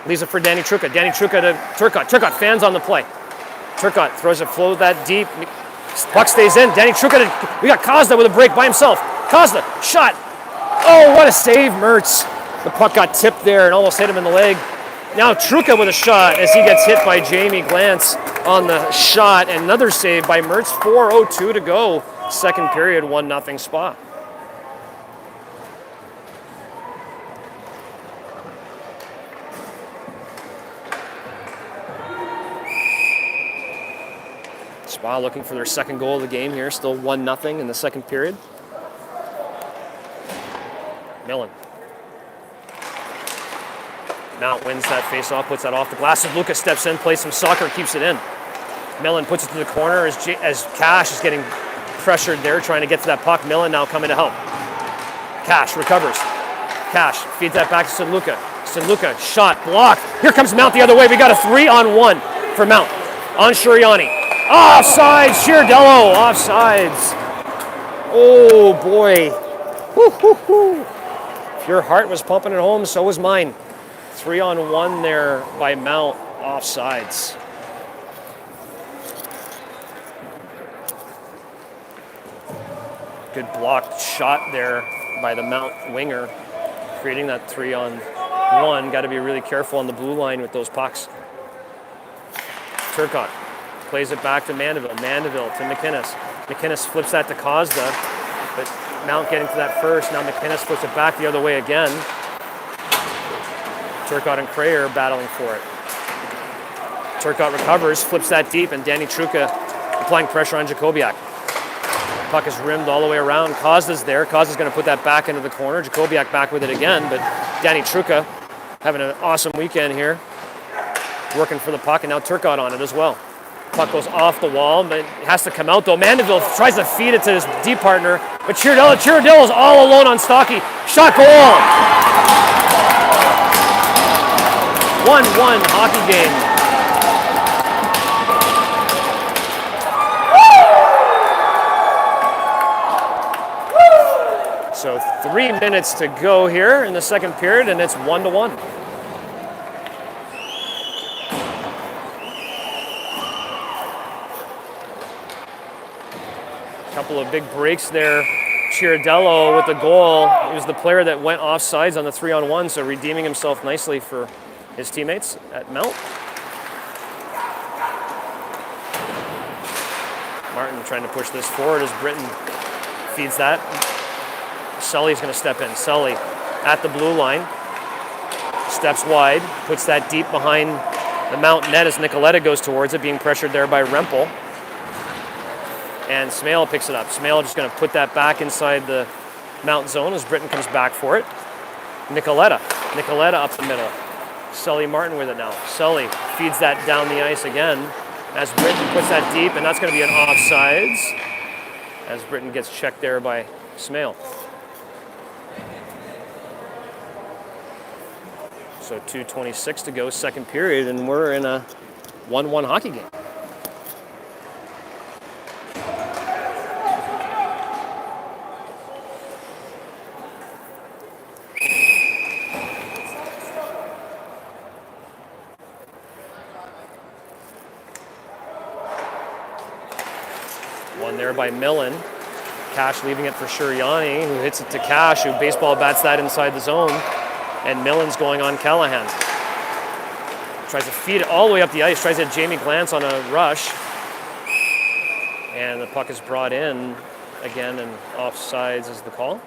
Leaves it for Danny Truca. Danny Truca to Turcotte. Turcotte fans on the play. Turcotte throws it flow that deep. Puck stays in. Danny Truca. We got Kozda with a break by himself. Kozda, shot. Oh, what a save, Mertz. The puck got tipped there and almost hit him in the leg. Now Truca with a shot as he gets hit by Jamie Glantz on the shot. And another save by Mertz. 4:02 to go. Second period, 1-0 Spa. Spa looking for their second goal of the game here. Still 1-0 in the second period. Millen. Mount wins that face-off, puts that off the glass. As Lucas steps in, plays some soccer, keeps it in. Millen puts it to the corner as Cash is getting pressured there, trying to get to that puck. Millen now coming to help. Cash recovers. Cash feeds that back to St. Luca. St. Luca, shot, blocked. Here comes Mount the other way. We got a 3-on-1 for Mount. On Shuriani. Offside, Chiardello, offsides. Oh boy. Woo-hoo-hoo. If your heart was pumping at home, so was mine. 3-on-1 there by Mount, offsides. Good blocked shot there by the Mount winger, creating that 3-on-1. Got to be really careful on the blue line with those pucks. Turcotte plays it back to Mandeville. Mandeville to McInnes. McInnes flips that to Kozda, but Mount getting to that first. Now McInnes flips it back the other way again. Turcotte and Crayer battling for it. Turcotte recovers, flips that deep, and Danny Truca applying pressure on Jacobiak. Puck is rimmed all the way around. Kozda's there. Kozda's going to put that back into the corner. Jacobiak back with it again, but Danny Truca having an awesome weekend here. Working for the puck, and now Turcotte on it as well. Puck goes off the wall, but it has to come out though. Mandeville tries to feed it to his D partner, but Chiardello's all alone on Stocky. Shot goal! 1-1 hockey game. So 3 minutes to go here in the second period, and it's 1-1. Couple of big breaks there. Chiardello with the goal. He was the player that went offsides on the 3-on-1, so redeeming himself nicely for his teammates at Mount. Martin trying to push this forward as Britton feeds that. Sully's going to step in. Sully at the blue line. Steps wide. Puts that deep behind the Mount net as Nicoletta goes towards it, being pressured there by Rempel. And Smale picks it up. Smale just going to put that back inside the Mount zone as Britton comes back for it. Nicoletta up the middle. Sully Martin with it now. Sully feeds that down the ice again as Britton puts that deep, and that's going to be an offsides as Britton gets checked there by Smale. So 2:26 to go, second period, and we're in a 1-1 hockey game. One there by Millen. Cash leaving it for Shuriani, who hits it to Cash, who baseball bats that inside the zone. And Millen's going on Callahan. Tries to feed it all the way up the ice. Tries to hit Jamie Glantz on a rush. And the puck is brought in again, and offsides is the call.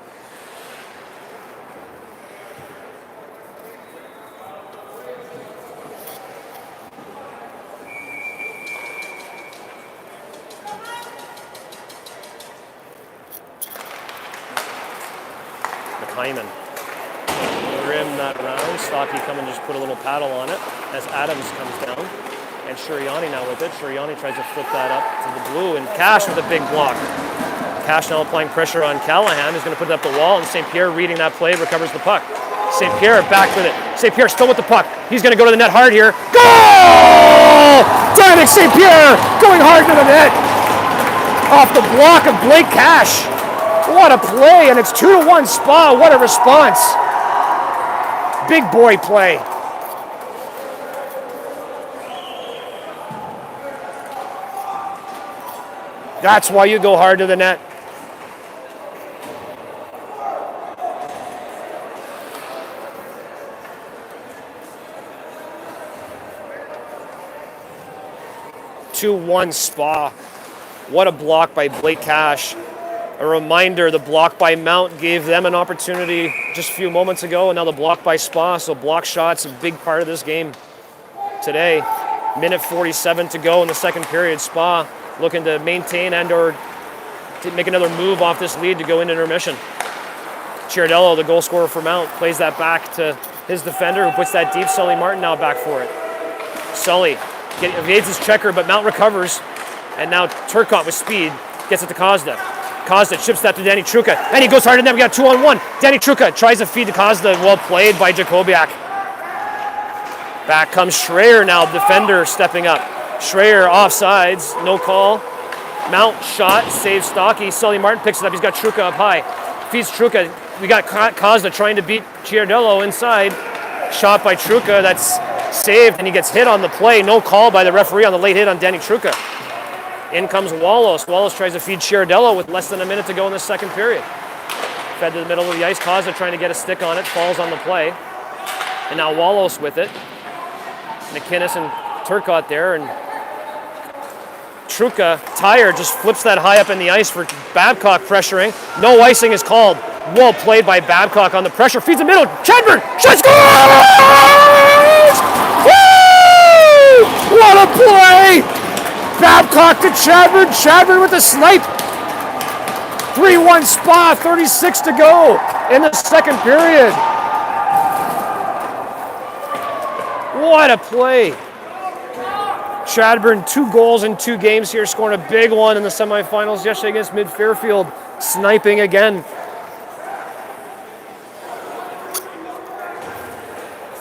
McHyman. Rim that round. Stocky coming just put a little paddle on it as Adams comes down. And Shuriani now with it. Shuriani tries to flip that up to the blue, and Cash with a big block. Cash now applying pressure on Callahan, who's going to put it up the wall, and St. Pierre reading that play, recovers the puck. St. Pierre back with it. St. Pierre still with the puck. He's going to go to the net hard here. Goal! Dominic St. Pierre going hard to the net. Off the block of Blake Cash. What a play, and it's 2-1 Spa. What a response. Big boy play. That's why you go hard to the net. 2-1 Spa. What a block by Blake Cash. A reminder, the block by Mount gave them an opportunity just a few moments ago, and now the block by Spa. So block shots, a big part of this game today. Minute 47 to go in the second period. Spa looking to maintain and or to make another move off this lead to go into intermission. Chiardello, the goal scorer for Mount, plays that back to his defender who puts that deep. Sully Martin now back for it. Sully evades his checker, but Mount recovers. And now Turcotte with speed gets it to Kozda. Kozda chips that to Danny Truca, and he goes hard in there. We got 2-on-1. Danny Truca tries to feed to Kozda. Well played by Jacobiak. Back comes Schreier now, defender stepping up. Schreier offsides, no call. Mount shot, saves Stocky. Sully Martin picks it up. He's got Truca up high. Feeds Truca. We got Kozda trying to beat Chiardello inside. Shot by Truca. That's saved, and he gets hit on the play. No call by the referee on the late hit on Danny Truca. In comes Wallace. Wallace tries to feed Chiardello with less than a minute to go in the second period. Fed to the middle of the ice. Kozda trying to get a stick on it. Falls on the play. And now Wallace with it. McInnes and Turcotte there. And Truca, tired, just flips that high up in the ice for Babcock pressuring. No icing is called. Well played by Babcock on the pressure. Feeds the middle. Chadburn! Shot scores! Woo! What a play! Babcock to Chadburn. Chadburn with a snipe. 3-1 Spa, 36 to go in the second period. What a play. Chadburn, 2 goals in 2 games here, scoring a big one in the semifinals yesterday against Mid-Fairfield. Sniping again.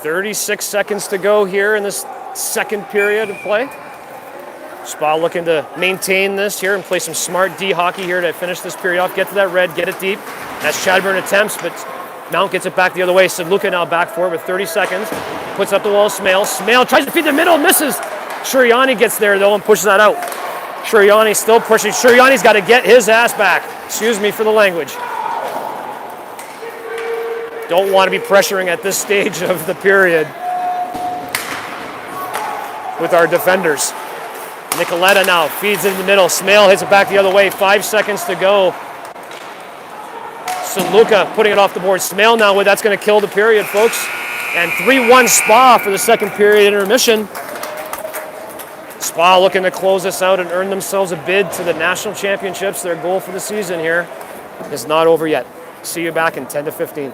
36 seconds to go here in this second period of play. Spa looking to maintain this here and play some smart D hockey here to finish this period off. Get to that red, get it deep. That's Chadburn attempts, but Mount gets it back the other way. Sadluka now back for it with 30 seconds. Puts up the wall, Smale. Smale tries to feed the middle, misses. Shuriani gets there though and pushes that out. Shuriani still pushing. Shuriani's got to get his ass back. Excuse me for the language. Don't want to be pressuring at this stage of the period with our defenders. Nicoletta now feeds it in the middle. Smale hits it back the other way. 5 seconds to go. Sadluka putting it off the board. Smale now with that's going to kill the period, folks. And 3-1 Spa for the second period intermission. Spa looking to close this out and earn themselves a bid to the national championships. Their goal for the season here is not over yet. See you back in 10 to 15.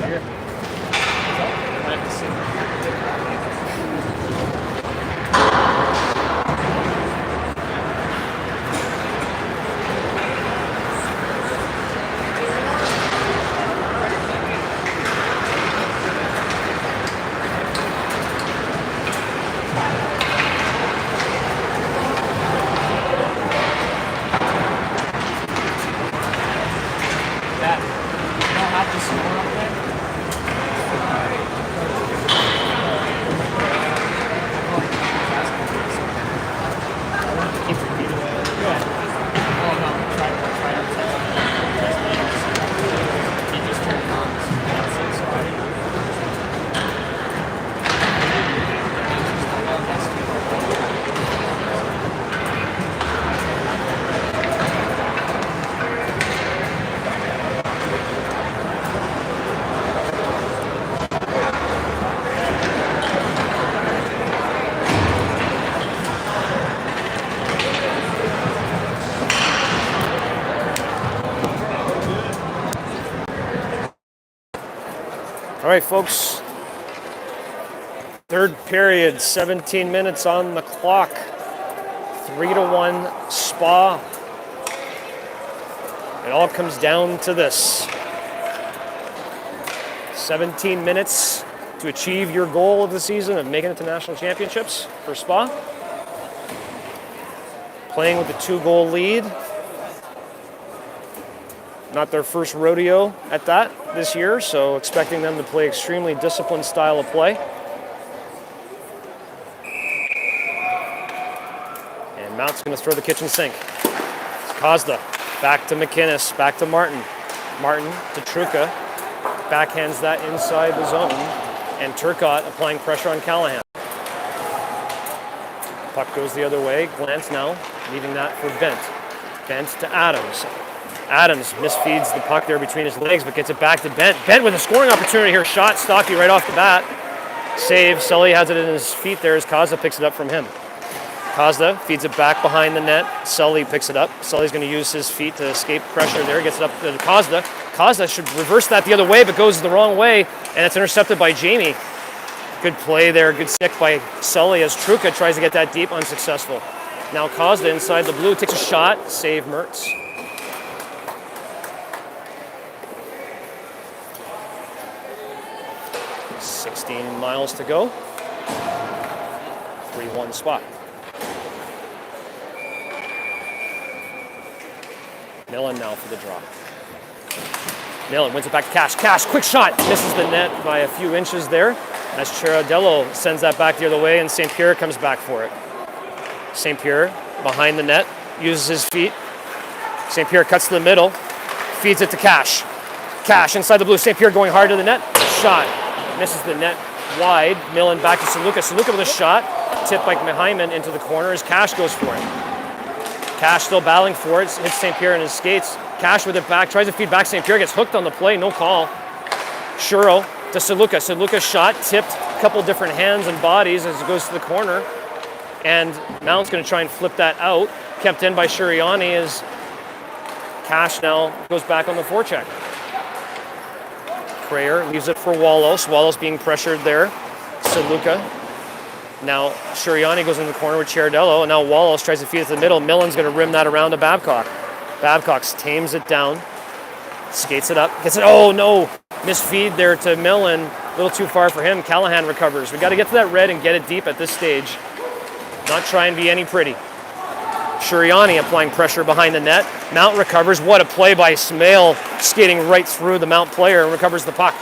here. I have to see. That you don't have to score up there. Keep repeating it. Yeah. Oh no, try to he just turned it on. That's it, so
All right, folks. Third period, 17 minutes on the clock. 3-1 Spa. It all comes down to this. 17 minutes to achieve your goal of the season of making it to national championships for Spa. Playing with a 2-goal lead. Not their first rodeo at that this year, so expecting them to play extremely disciplined style of play. And Mount's going to throw the kitchen sink. It's Kozda, back to McInnes, back to Martin. Martin to Truca, backhands that inside the zone, and Turcotte applying pressure on Callahan. Puck goes the other way, glance now, leaving that for Bent. Bent to Adams. Adams misfeeds the puck there between his legs, but gets it back to Bent. Bent with a scoring opportunity here. Shot, stocky right off the bat. Save. Sully has it in his feet there as Kozda picks it up from him. Kozda feeds it back behind the net. Sully picks it up. Sully's going to use his feet to escape pressure there. Gets it up to Kozda. Kozda should reverse that the other way, but goes the wrong way, and it's intercepted by Jamie. Good play there. Good stick by Sully as Truca tries to get that deep, unsuccessful. Now Kozda inside the blue takes a shot. Save Mertz. 16 miles to go. 3-1 Spot. Millen now for the draw. Millen wins it back to Cash. Cash, quick shot. Misses the net by a few inches there as Charadello sends that back the other way, and St. Pierre comes back for it. St. Pierre behind the net, uses his feet. St. Pierre cuts to the middle, feeds it to Cash. Cash inside the blue. St. Pierre going hard to the net. Shot. Misses the net wide. Millen back to Saluka. Saluka with a shot. Tipped by Hyman into the corner as Cash goes for it. Cash still battling for it. Hits St. Pierre in his skates. Cash with it back. Tries to feed back. St. Pierre gets hooked on the play. No call. Shuro to Saluka. Saluka shot. Tipped a couple different hands and bodies as it goes to the corner. And Mount's going to try and flip that out. Kept in by Shuriani as Cash now goes back on the forecheck. Crayer leaves it for Wallace. Wallace being pressured there. Saluka. Now Shuriani goes in the corner with Charadello, and now Wallace tries to feed it to the middle. Millen's going to rim that around to Babcock. Babcock tames it down, skates it up, gets it. Oh no! Misfeed there to Millen. A little too far for him. Callahan recovers. We got to get to that red and get it deep at this stage. Not try and be any pretty. Shuriani applying pressure behind the net. Mount recovers. What a play by Smale, skating right through the Mount player and recovers the puck.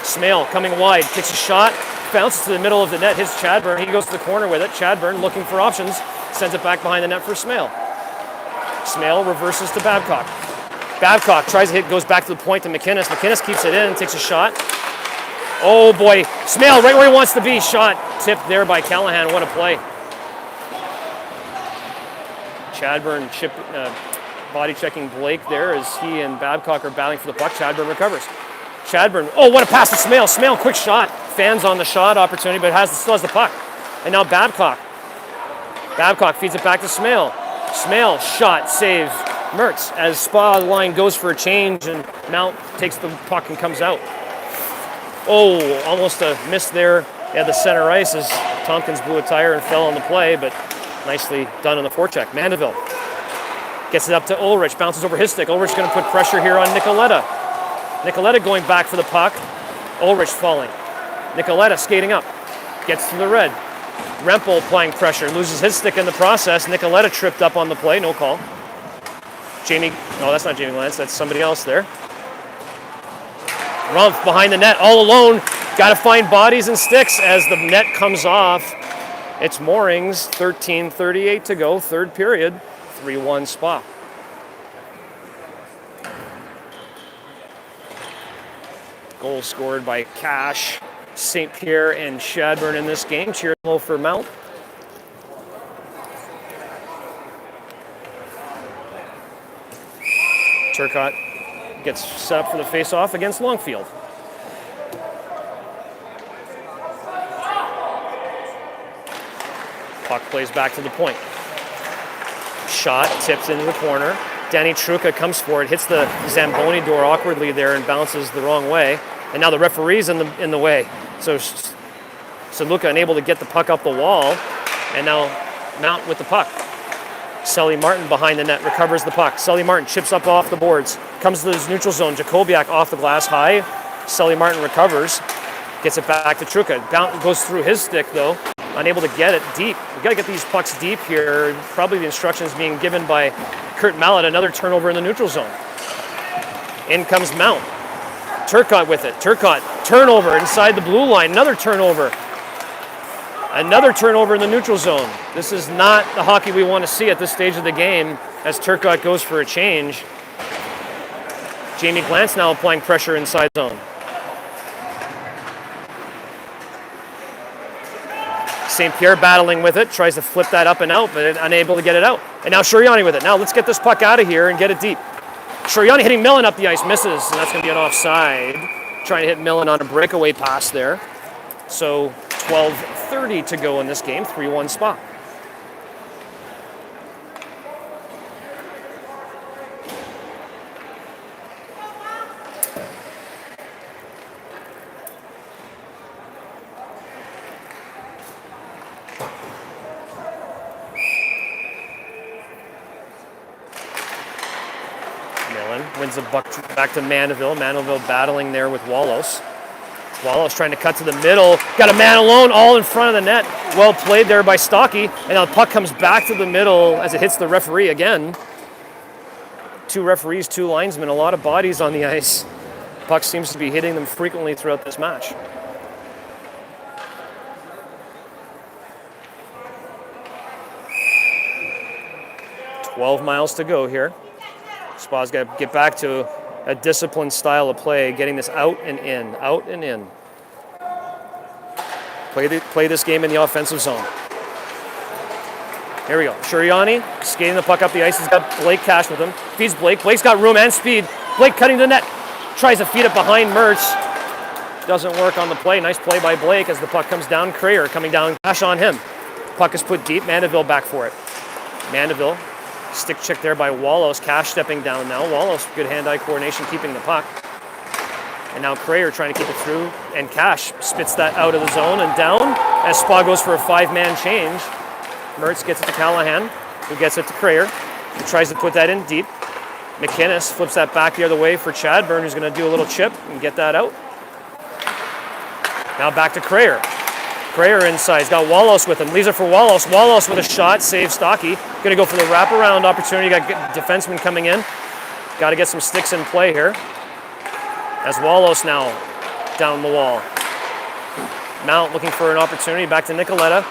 Smale coming wide, takes a shot, bounces to the middle of the net, hits Chadburn. He goes to the corner with it. Chadburn looking for options, sends it back behind the net for Smale. Smale reverses to Babcock. Babcock tries to hit, goes back to the point to McInnes. McInnes keeps it in, takes a shot. Oh boy, Smale right where he wants to be. Shot tipped there by Callahan. What a play. Chadburn body checking Blake there as he and Babcock are battling for the puck. Chadburn recovers. Chadburn, oh, what a pass to Smale. Smale, quick shot. Fans on the shot opportunity, but still has the puck. And now Babcock. Babcock feeds it back to Smale. Smale, shot, save. Mertz as Spa line goes for a change and Mount takes the puck and comes out. Oh, almost a miss there at the center ice as Tompkins blew a tire and fell on the play, but nicely done on the forecheck. Mandeville gets it up to Ulrich, bounces over his stick. Ulrich going to put pressure here on Nicoletta. Nicoletta going back for the puck. Ulrich falling. Nicoletta skating up, gets to the red. Rempel applying pressure, loses his stick in the process. Nicoletta tripped up on the play, no call. No, that's not Jamie Lance, that's somebody else there. Rumpf behind the net, all alone. Got to find bodies and sticks as the net comes off. It's Moorings, 13:38 to go, third period, 3-1 Spa. Goal scored by Cash, St. Pierre, and Shadburn in this game. Cheers for Mount. Turcotte gets set up for the face-off against Longfield. Puck plays back to the point. Shot tips into the corner. Danny Truca comes for it, hits the Zamboni door awkwardly there and bounces the wrong way. And now the referee's in the way. So Luca unable to get the puck up the wall. And now Mount with the puck. Sully Martin behind the net, recovers the puck. Sully Martin chips up off the boards, comes to his neutral zone. Jakobiak off the glass high. Sully Martin recovers, gets it back to Truca. Goes through his stick though, unable to get it deep. We've got to get these pucks deep here. Probably the instructions being given by Kurt Mallet. Another turnover in the neutral zone. In comes Mount. Turcotte with it. Turcotte, turnover inside the blue line. Another turnover. Another turnover in the neutral zone. This is not the hockey we want to see at this stage of the game as Turcotte goes for a change. Jamie Glantz now applying pressure inside zone. St. Pierre battling with it, tries to flip that up and out, but unable to get it out. And now Shuriani with it. Now let's get this puck out of here and get it deep. Shuriani hitting Millen up the ice, misses, and that's going to be an offside. Trying to hit Millen on a breakaway pass there. So 12:30 to go in this game, 3-1 Spa. Millen wins the buck back to Mandeville. Mandeville battling there with Wallos. Wallos trying to cut to the middle. Got a man alone all in front of the net. Well played there by Stocky. And now the puck comes back to the middle as it hits the referee again. Two referees, two linesmen, a lot of bodies on the ice. Puck seems to be hitting them frequently throughout this match. $12 miles to go here. Spa's got to get back to a disciplined style of play, getting this out and in, out and in. Play this game in the offensive zone. Here we go. Shuriani skating the puck up the ice. He's got Blake Cash with him. Feeds Blake. Blake's got room and speed. Blake cutting the net. Tries to feed it behind Mertz. Doesn't work on the play. Nice play by Blake as the puck comes down. Crayer coming down. Cash on him. Puck is put deep. Mandeville back for it. Mandeville. Stick check there by Wallos. Cash stepping down now. Wallos, good hand-eye coordination, keeping the puck. And now Crayer trying to keep it through. And Cash spits that out of the zone and down as Spa goes for a five-man change. Mertz gets it to Callahan, who gets it to Crayer, who tries to put that in deep. McInnes flips that back the other way for Chadburn, who's going to do a little chip and get that out. Now back to Crayer. Crayer inside. He's got Wallos with him. Leaves it for Wallos. Wallos with a shot. Saves Stocky. Going to go for the wraparound opportunity. Got defenseman coming in. Got to get some sticks in play here. As Wallos now down the wall. Mount looking for an opportunity. Back to Nicoletta.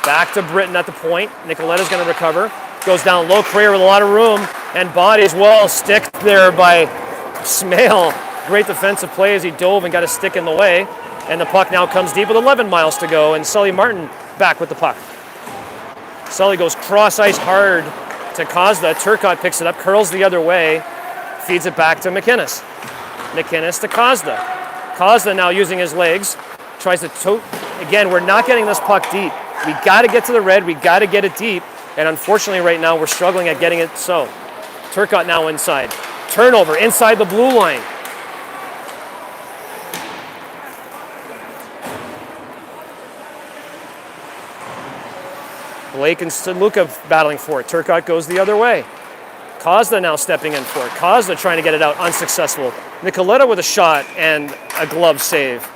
Back to Britton at the point. Nicoletta's going to recover. Goes down low. Crayer with a lot of room. And bodies well. Stick there by Smale. Great defensive play as he dove and got a stick in the way. And the puck now comes deep with 11 miles to go. And Sully Martin back with the puck. Sully goes cross-ice hard to Kozda. Turcotte picks it up, curls the other way, feeds it back to McInnes. McInnes to Kozda. Kozda now using his legs, tries to tote. Again, we're not getting this puck deep. We got to get to the red. We got to get it deep. And unfortunately right now we're struggling at getting it so. Turcotte now inside. Turnover inside the blue line. Blake and Luka battling for it. Turcotte goes the other way. Kozda now stepping in for it. Kozda trying to get it out, unsuccessful. Nicoletta with a shot and a glove save.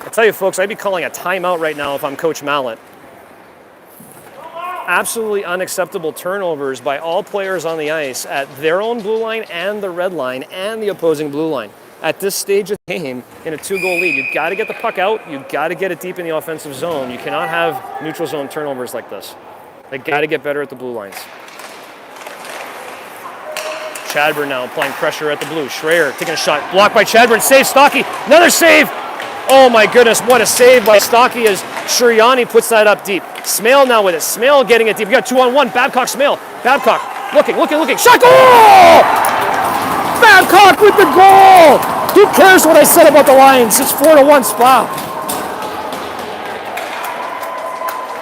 I tell you folks, I'd be calling a timeout right now if I'm Coach Mallett. Absolutely unacceptable turnovers by all players on the ice at their own blue line and the red line and the opposing blue line. At this stage of the game, in a 2-goal lead, you've got to get the puck out, you've got to get it deep in the offensive zone. You cannot have neutral zone turnovers like this. They got to get better at the blue lines. Chadburn now applying pressure at the blue. Schreier taking a shot, blocked by Chadburn, save Stocky, another save! Oh my goodness, what a save by Stocky as Shuriani puts that up deep. Smale now with it, Smale getting it deep. You got 2-on-1, Babcock, Smale. Babcock, looking, shot, goal! Babcock with the goal! Who cares what I said about the Lions? It's 4-1 Spa.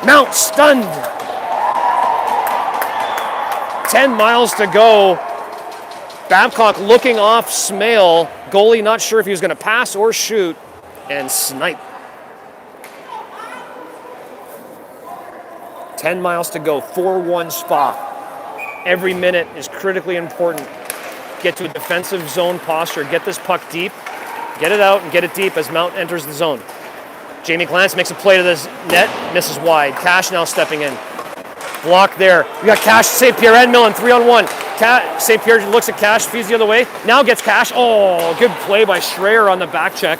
Mount stunned. 10 miles to go. Babcock looking off Smale. Goalie not sure if he was going to pass or shoot. And snipe. 10 miles to go, 4-1 Spa. Every minute is critically important. Get to a defensive zone posture, get this puck deep, get it out and get it deep as Mount enters the zone. Jamie Glantz makes a play to this net, misses wide. Cash now stepping in. Block there. We got Cash, St. Pierre and Millen, 3-on-1. St. Pierre looks at Cash, feeds the other way. Now gets Cash. Oh, good play by Schreier on the back check.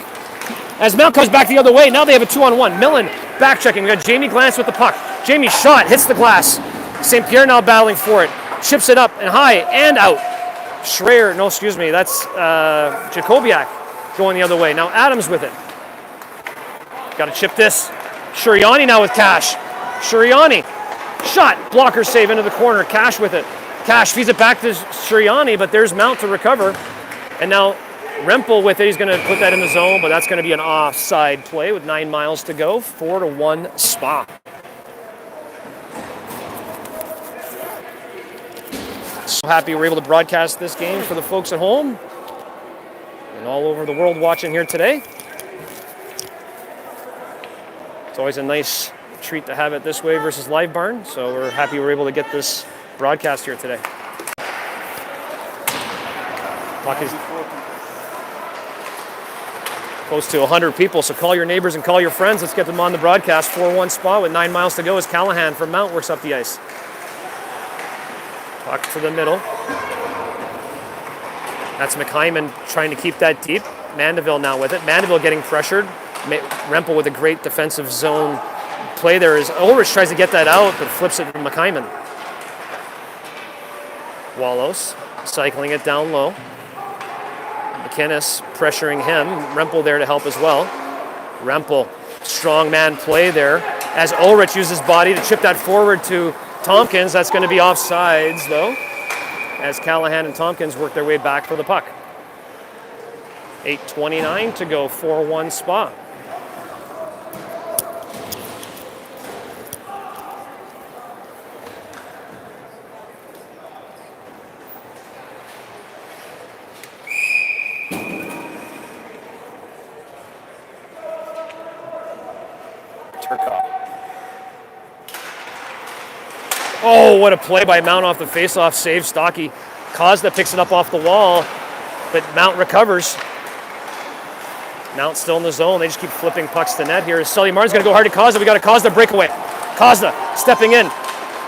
As Mount comes back the other way, now they have a 2-on-1. Millen back checking. We got Jamie Glantz with the puck. Jamie's shot hits the glass. St. Pierre now battling for it. Chips it up and high and out. Schreier, no, excuse me, that's Jacobiak going the other way. Now Adams with it. Got to chip this. Shuriani now with Cash. Shuriani, shot, blocker save into the corner. Cash with it. Cash feeds it back to Shuriani, but there's Mount to recover. And now Rempel with it, he's going to put that in the zone, but that's going to be an offside play with 9 miles to go. 4-1 Spa. So happy we're able to broadcast this game for the folks at home and all over the world watching here today. It's always a nice treat to have it this way versus Live Barn, so we're happy we're able to get this broadcast here today. Puck is close to 100 people, so call your neighbors and call your friends. Let's get them on the broadcast. 4-1 Spa with 9 miles to go as Callahan from Mount works up the ice. Puck to the middle. That's McHyman trying to keep that deep. Mandeville now with it. Mandeville getting pressured. Rempel with a great defensive zone play there as Ulrich tries to get that out, but flips it from McHyman. Wallows cycling it down low. McInnes pressuring him. Rempel there to help as well. Rempel, strong man play there as Ulrich uses his body to chip that forward to Tompkins. That's going to be offsides though, as Callahan and Tompkins work their way back for the puck. 8:29 to go, 4-1 Spa. Oh, what a play by Mount off the faceoff save. Stocky. Kozda picks it up off the wall, but Mount recovers. Mount still in the zone. They just keep flipping pucks to net here. Sully Martin's going to go hard to Kozda. We got a Kozda breakaway. Kozda stepping in,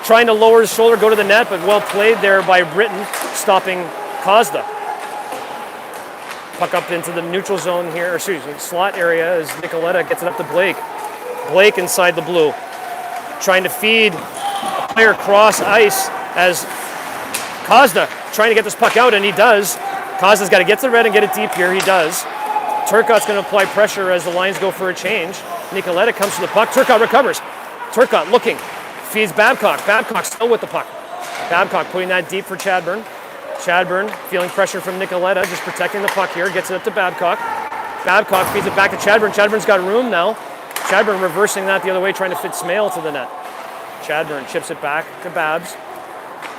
trying to lower his shoulder, go to the net, but well played there by Britton, stopping Kozda. Puck up into the neutral zone here, or excuse me, slot area as Nicoletta gets it up to Blake. Blake inside the blue, trying to feed a player cross ice as Kozda trying to get this puck out, and he does. Kozda's got to get to the red and get it deep here. He does. Turcotte's going to apply pressure as the Lions go for a change. Nicoletta comes to the puck. Turcotte recovers. Turcotte looking, feeds Babcock. Babcock still with the puck. Babcock putting that deep for Chadburn. Chadburn feeling pressure from Nicoletta, just protecting the puck here. Gets it up to Babcock. Babcock feeds it back to Chadburn. Chadburn's got room now. Chadburn reversing that the other way, trying to fit Smale to the net. Chadburn chips it back to Babs.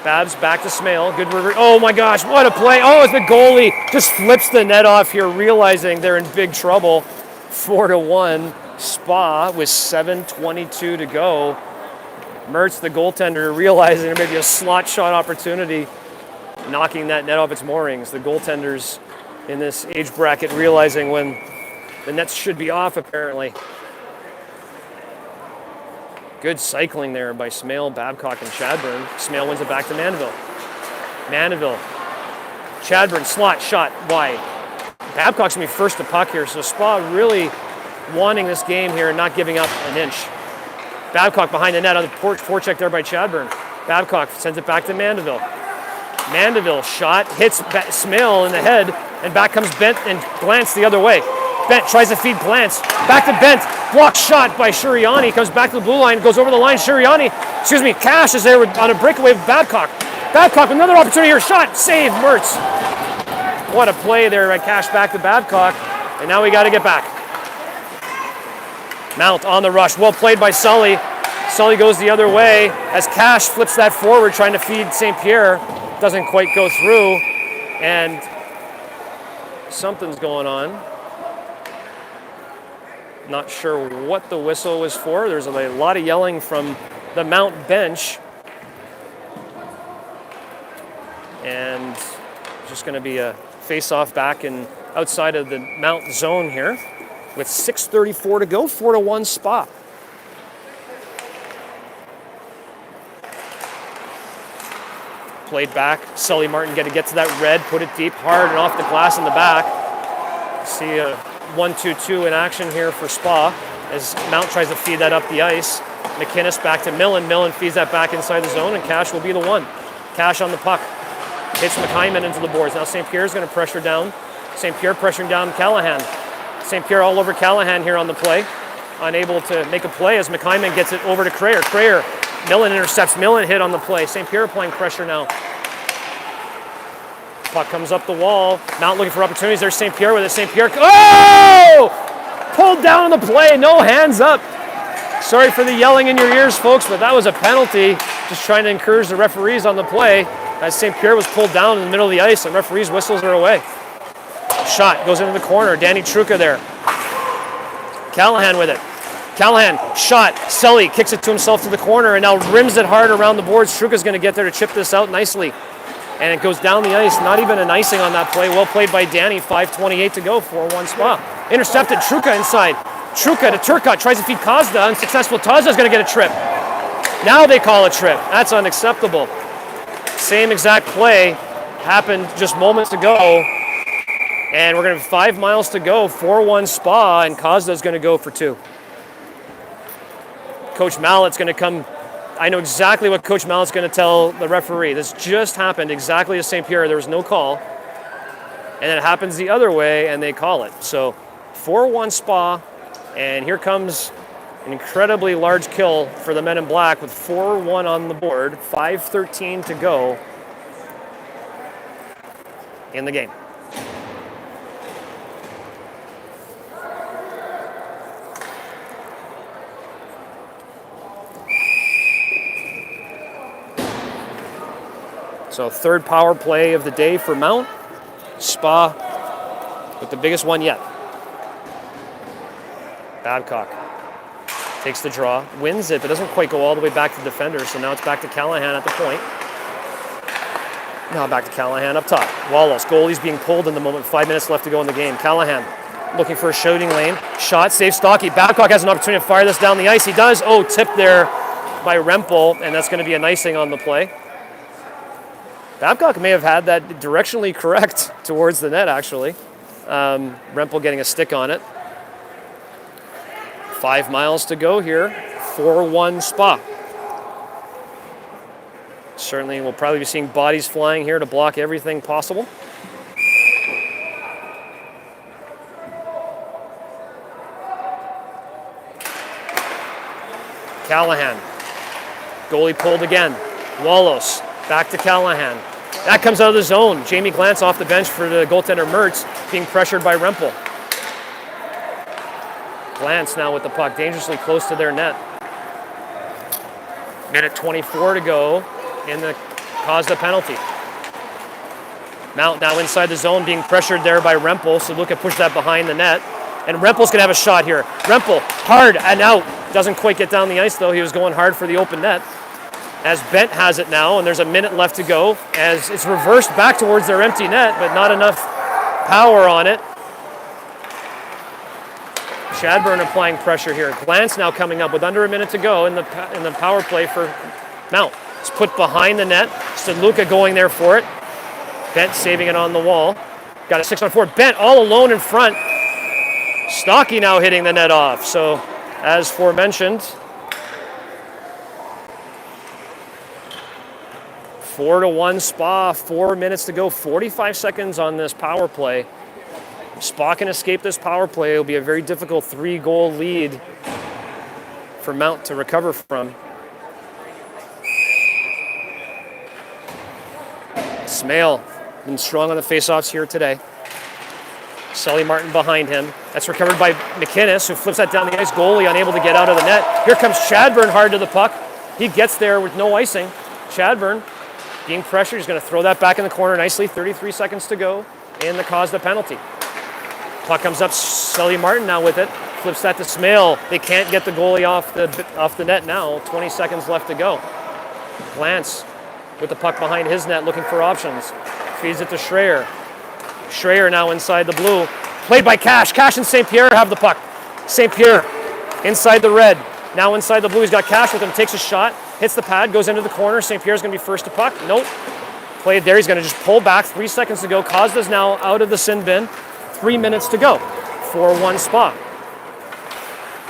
Babs back to Smale. Good reverse. Oh my gosh, what a play. Oh, as the goalie just flips the net off here, realizing they're in big trouble. 4-1 Spa with 7:22 to go. Mertz, the goaltender, realizing there may be a slot shot opportunity, knocking that net off its moorings. The goaltenders in this age bracket realizing when the nets should be off, apparently. Good cycling there by Smale, Babcock, and Chadburn. Smale wins it back to Mandeville. Mandeville. Chadburn, slot, shot, wide. Babcock's going to be first to puck here, so Spa really wanting this game here and not giving up an inch. Babcock behind the net on the forecheck there by Chadburn. Babcock sends it back to Mandeville. Mandeville shot, hits Smale in the head, and back comes Bent and Glantz the other way. Bent tries to feed Glantz. Back to Bent. Blocked shot by Shuriani. Comes back to the blue line, goes over the line. Cash is there on a breakaway with Babcock. Babcock with another opportunity here. Shot, save, Mertz. What a play there by Cash back to Babcock. And now we got to get back. Mount on the rush. Well played by Sully. Sully goes the other way as Cash flips that forward trying to feed St. Pierre. Doesn't quite go through. And something's going on. Not sure what the whistle was for. There's a lot of yelling from the Mount bench. And just going to be a face-off back and outside of the Mount zone here with 6:34 to go, 4-1 Spa. Played back. Sully Martin get to that red, put it deep, hard and off the glass in the back. See a 1-2-2 in action here for Spa as Mount tries to feed that up the ice. McInnes back to Millen. Millen feeds that back inside the zone, and Cash will be the one. Cash on the puck. Hits McHyman into the boards. Now St. Pierre's going to pressure down. St. Pierre pressuring down Callahan. St. Pierre all over Callahan here on the play. Unable to make a play as McHyman gets it over to Crayer. Crayer, Millen intercepts. Millen hit on the play. St. Pierre applying pressure now. Puck comes up the wall. Mount looking for opportunities. There's St. Pierre with it. St. Pierre. Oh! Pulled down on the play. No hands up. Sorry for the yelling in your ears, folks, but that was a penalty. Just trying to encourage the referees on the play as St. Pierre was pulled down in the middle of the ice and referees' whistles are away. Shot goes into the corner. Danny Truca there. Callahan with it. Callahan, shot. Sully kicks it to himself to the corner and now rims it hard around the boards. Truca's going to get there to chip this out nicely. And it goes down the ice. Not even an icing on that play. Well played by Danny. 5:28 to go. 4-1 Spa. Intercepted. Truca inside. Truca to Turcotte. Tries to feed Kazda. Unsuccessful. Tazda's going to get a trip. Now they call a trip. That's unacceptable. Same exact play happened just moments ago. And we're going to have 5 miles to go. 4-1 Spa. And Kazda's going to go for 2. Coach Mallett's going to come. I know exactly what Coach Mallett's going to tell the referee. This just happened exactly as St. Pierre. There was no call. And then it happens the other way, and they call it. So 4-1 Spa, and here comes an incredibly large kill for the men in black with 4-1 on the board, 5:13 to go in the game. So third power play of the day for Mount. Spa with the biggest one yet. Babcock takes the draw, wins it, but doesn't quite go all the way back to the defender. So now it's back to Callahan at the point. Now back to Callahan up top. Wallace, goalie's being pulled in the moment. 5 minutes left to go in the game. Callahan looking for a shooting lane. Shot, save Stocky. Babcock has an opportunity to fire this down the ice. He does. Oh, tipped there by Rempel, and that's going to be an icing on the play. Babcock may have had that directionally correct towards the net, actually. Rempel getting a stick on it. 5 miles to go here. 4-1 Spa. Certainly we'll probably be seeing bodies flying here to block everything possible. Callahan. Goalie pulled again. Wallace. Back to Callahan. That comes out of the zone. Jamie Glantz off the bench for the goaltender Mertz, being pressured by Rempel. Glantz now with the puck, dangerously close to their net. Minute 24 to go in the Kazda penalty. Mount now inside the zone, being pressured there by Rempel, so Luca pushed that behind the net. And Rempel's going to have a shot here. Rempel, hard and out. Doesn't quite get down the ice, though. He was going hard for the open net. as Bent has it now, and there's a minute left to go, as it's reversed back towards their empty net, but not enough power on it. Chadburn applying pressure here. Glance now coming up with under a minute to go in the power play for Mount. It's put behind the net. Stadluka going there for it. Bent saving it on the wall. Got a 6-on-4. Bent all alone in front. Stocky now hitting the net off. So, as forementioned, 4-1 Spa, 4 minutes to go, 45 seconds on this power play. If Spa can escape this power play, it'll be a very difficult 3-goal lead for Mount to recover from. Smale been strong on the faceoffs here today. Sully Martin behind him. That's recovered by McInnes, who flips that down the ice. Goalie unable to get out of the net. Here comes Chadburn hard to the puck. He gets there with no icing. Chadburn being pressured. He's going to throw that back in the corner nicely. 33 seconds to go in the cause the penalty. Puck comes up. Sully Martin now with it. Flips that to Smale. They can't get the goalie off the net now. 20 seconds left to go. Glance with the puck behind his net, looking for options. Feeds it to Schreier. Schreier now inside the blue. Played by Cash. Cash and St. Pierre have the puck. St. Pierre inside the red. Now inside the blue. He's got Cash with him. Takes a shot. Hits the pad. Goes into the corner. St. Pierre's going to be first to puck. Nope. Played there. He's going to just pull back. 3 seconds to go. Cosda's now out of the sin bin. 3 minutes to go. 4-1 Spa.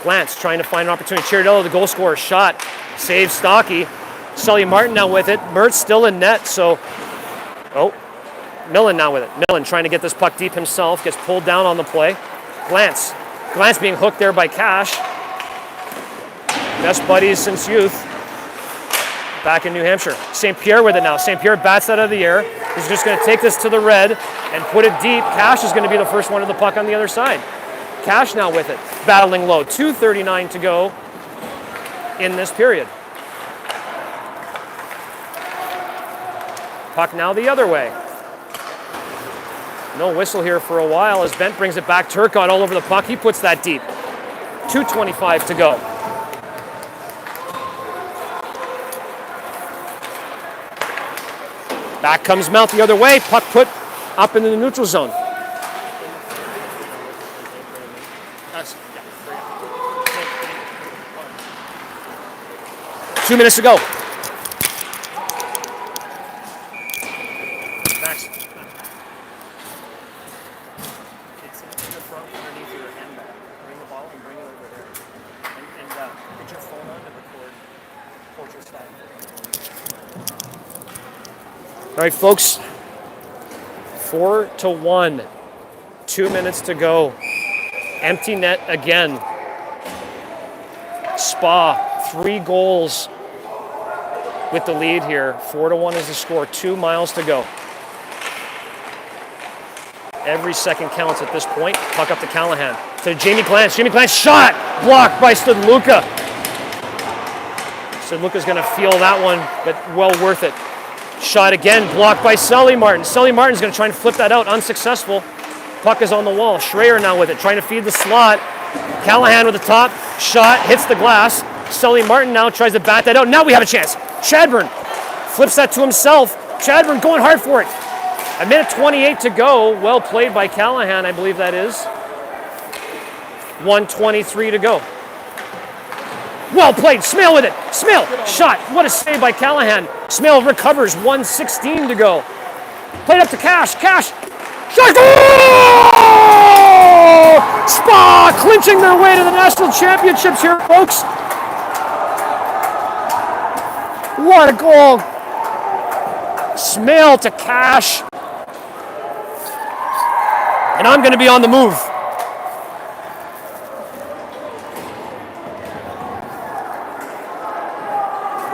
Glance trying to find an opportunity. Chiardello, the goal scorer. Shot. Saves Stocky. Sully Martin now with it. Mertz still in net. So, Millen now with it. Millen trying to get this puck deep himself. Gets pulled down on the play. Glance. Glance being hooked there by Cash. Best buddies since youth. Back in New Hampshire. St. Pierre with it now. St. Pierre bats that out of the air. He's just going to take this to the red and put it deep. Cash is going to be the first one to the puck on the other side. Cash now with it. Battling low. 2:39 to go in this period. Puck now the other way. No whistle here for a while as Bent brings it back. Turcotte all over the puck. He puts that deep. 2:25 to go. Back comes Mount the other way. Puck put up into the neutral zone. 2 minutes to go. Max. It's in the front underneath your handbag. Bring the ball and bring it over there. And put your phone on and record portrait style. All right, folks. 4-1. 2 minutes to go. Empty net again. Spa, 3 goals with the lead here. 4-1 is the score. 2 miles to go. Every second counts at this point. Puck up to Callahan. To Jamie Glance. Jamie Glance shot! Blocked by Stadluka. Stadluka's going to feel that one, but well worth it. Shot again, blocked by Sully Martin. Sully Martin's going to try and flip that out. Unsuccessful. Puck is on the wall. Schreier now with it, trying to feed the slot. Callahan with the top. Shot, hits the glass. Sully Martin now tries to bat that out. Now we have a chance. Chadburn flips that to himself. Chadburn going hard for it. 1:28 to go. Well played by Callahan, I believe that is. 1:23 to go. Well played. Smale with it. Smale. Shot. What a save by Callahan. Smale recovers. 1:16 to go. Played up to Cash. Cash. Shot. Oh! Spa clinching their way to the national championships here, folks. What a goal. Smale to Cash. And I'm going to be on the move.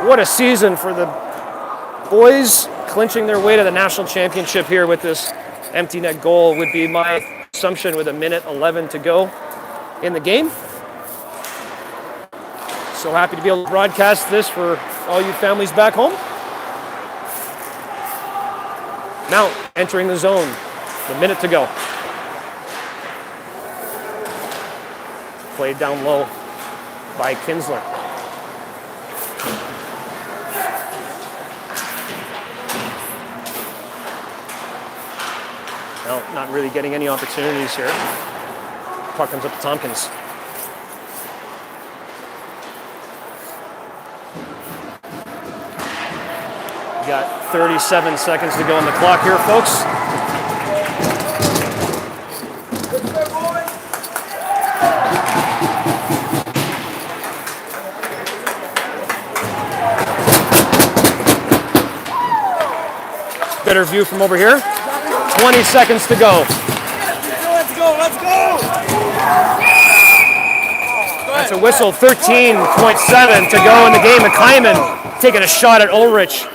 What a season for the boys, clinching their way to the national championship here with this empty net goal would be my assumption with 1:11 to go in the game. So happy to be able to broadcast this for all you families back home. Mount entering the zone, a minute to go. Played down low by Kinsler. Well, not really getting any opportunities here. Puck comes up to Tompkins. We got 37 seconds to go on the clock here, folks. Better view from over here. 20 seconds to go.
Let's go, let's go!
That's a whistle, 13.7 to go in the game. McKyman taking a shot at Ulrich.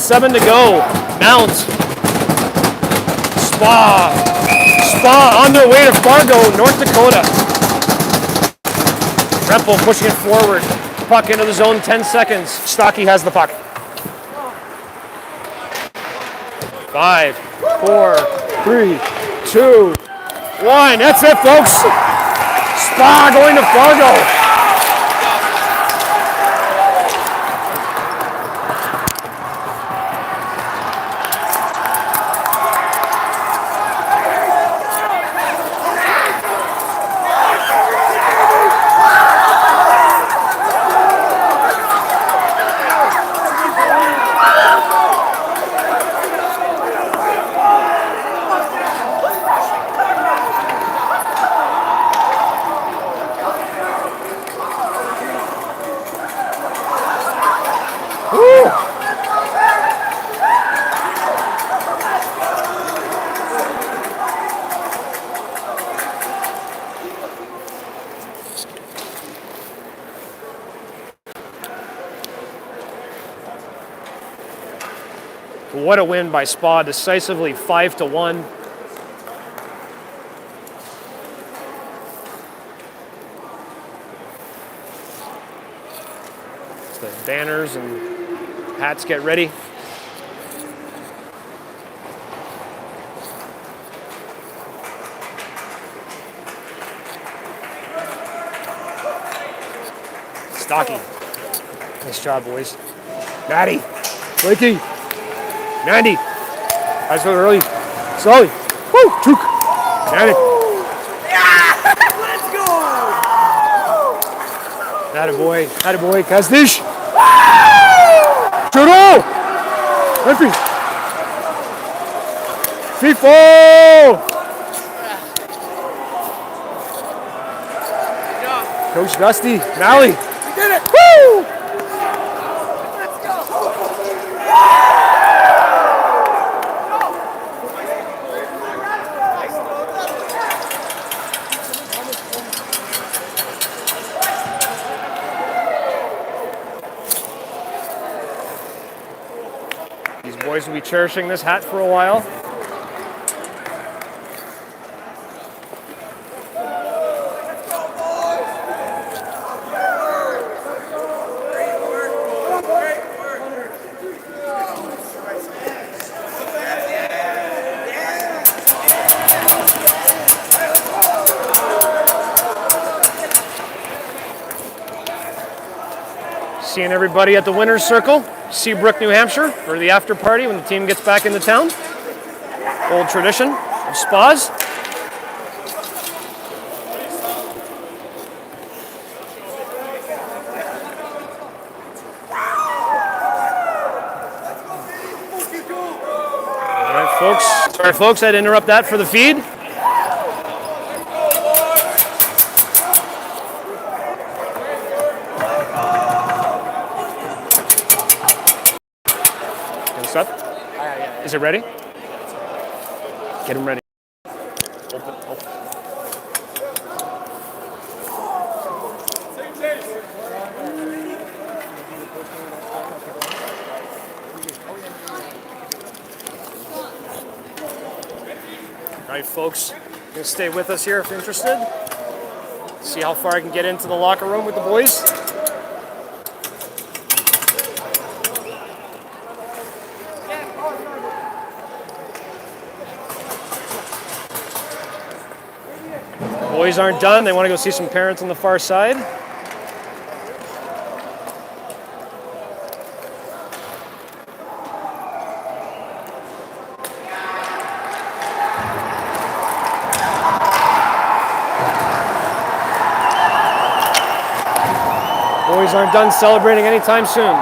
.7 to go. Mount. Spa on their way to Fargo, North Dakota. Rempel pushing it forward. Puck into the zone, 10 seconds. Stocky has the puck. 5, 4, 3, 2, 1. That's it, folks. Spa going to Fargo. What a win by Spa, decisively 5-1. As the banners and hats get ready. Stocky. Nice job, boys. Maddie. Blakey. Mandy. That's so early. Slowly. Woo! Chook. Mandy.
Yeah! Let's go!
Attaboy. Attaboy. Kazdish. Churro. Entry. FIFO. Coach Dusty. Nally.
We did it!
Woo! Boys will be cherishing this hat for a while. Seeing everybody at the winner's circle. Seabrook, New Hampshire, for the after party when the team gets back into town. Old tradition of spas. All right, folks, I had to interrupt that for the feed. Is it ready? Get him ready. Open. All right, folks, you can stay with us here if you're interested. See how far I can get into the locker room with the boys. Boys aren't done. They want to go see some parents on the far side. Boys aren't done celebrating anytime soon.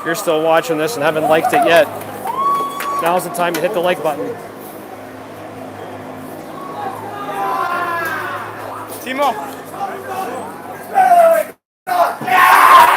If you're still watching this and haven't liked it yet, now's the time to hit the like button.
Timo!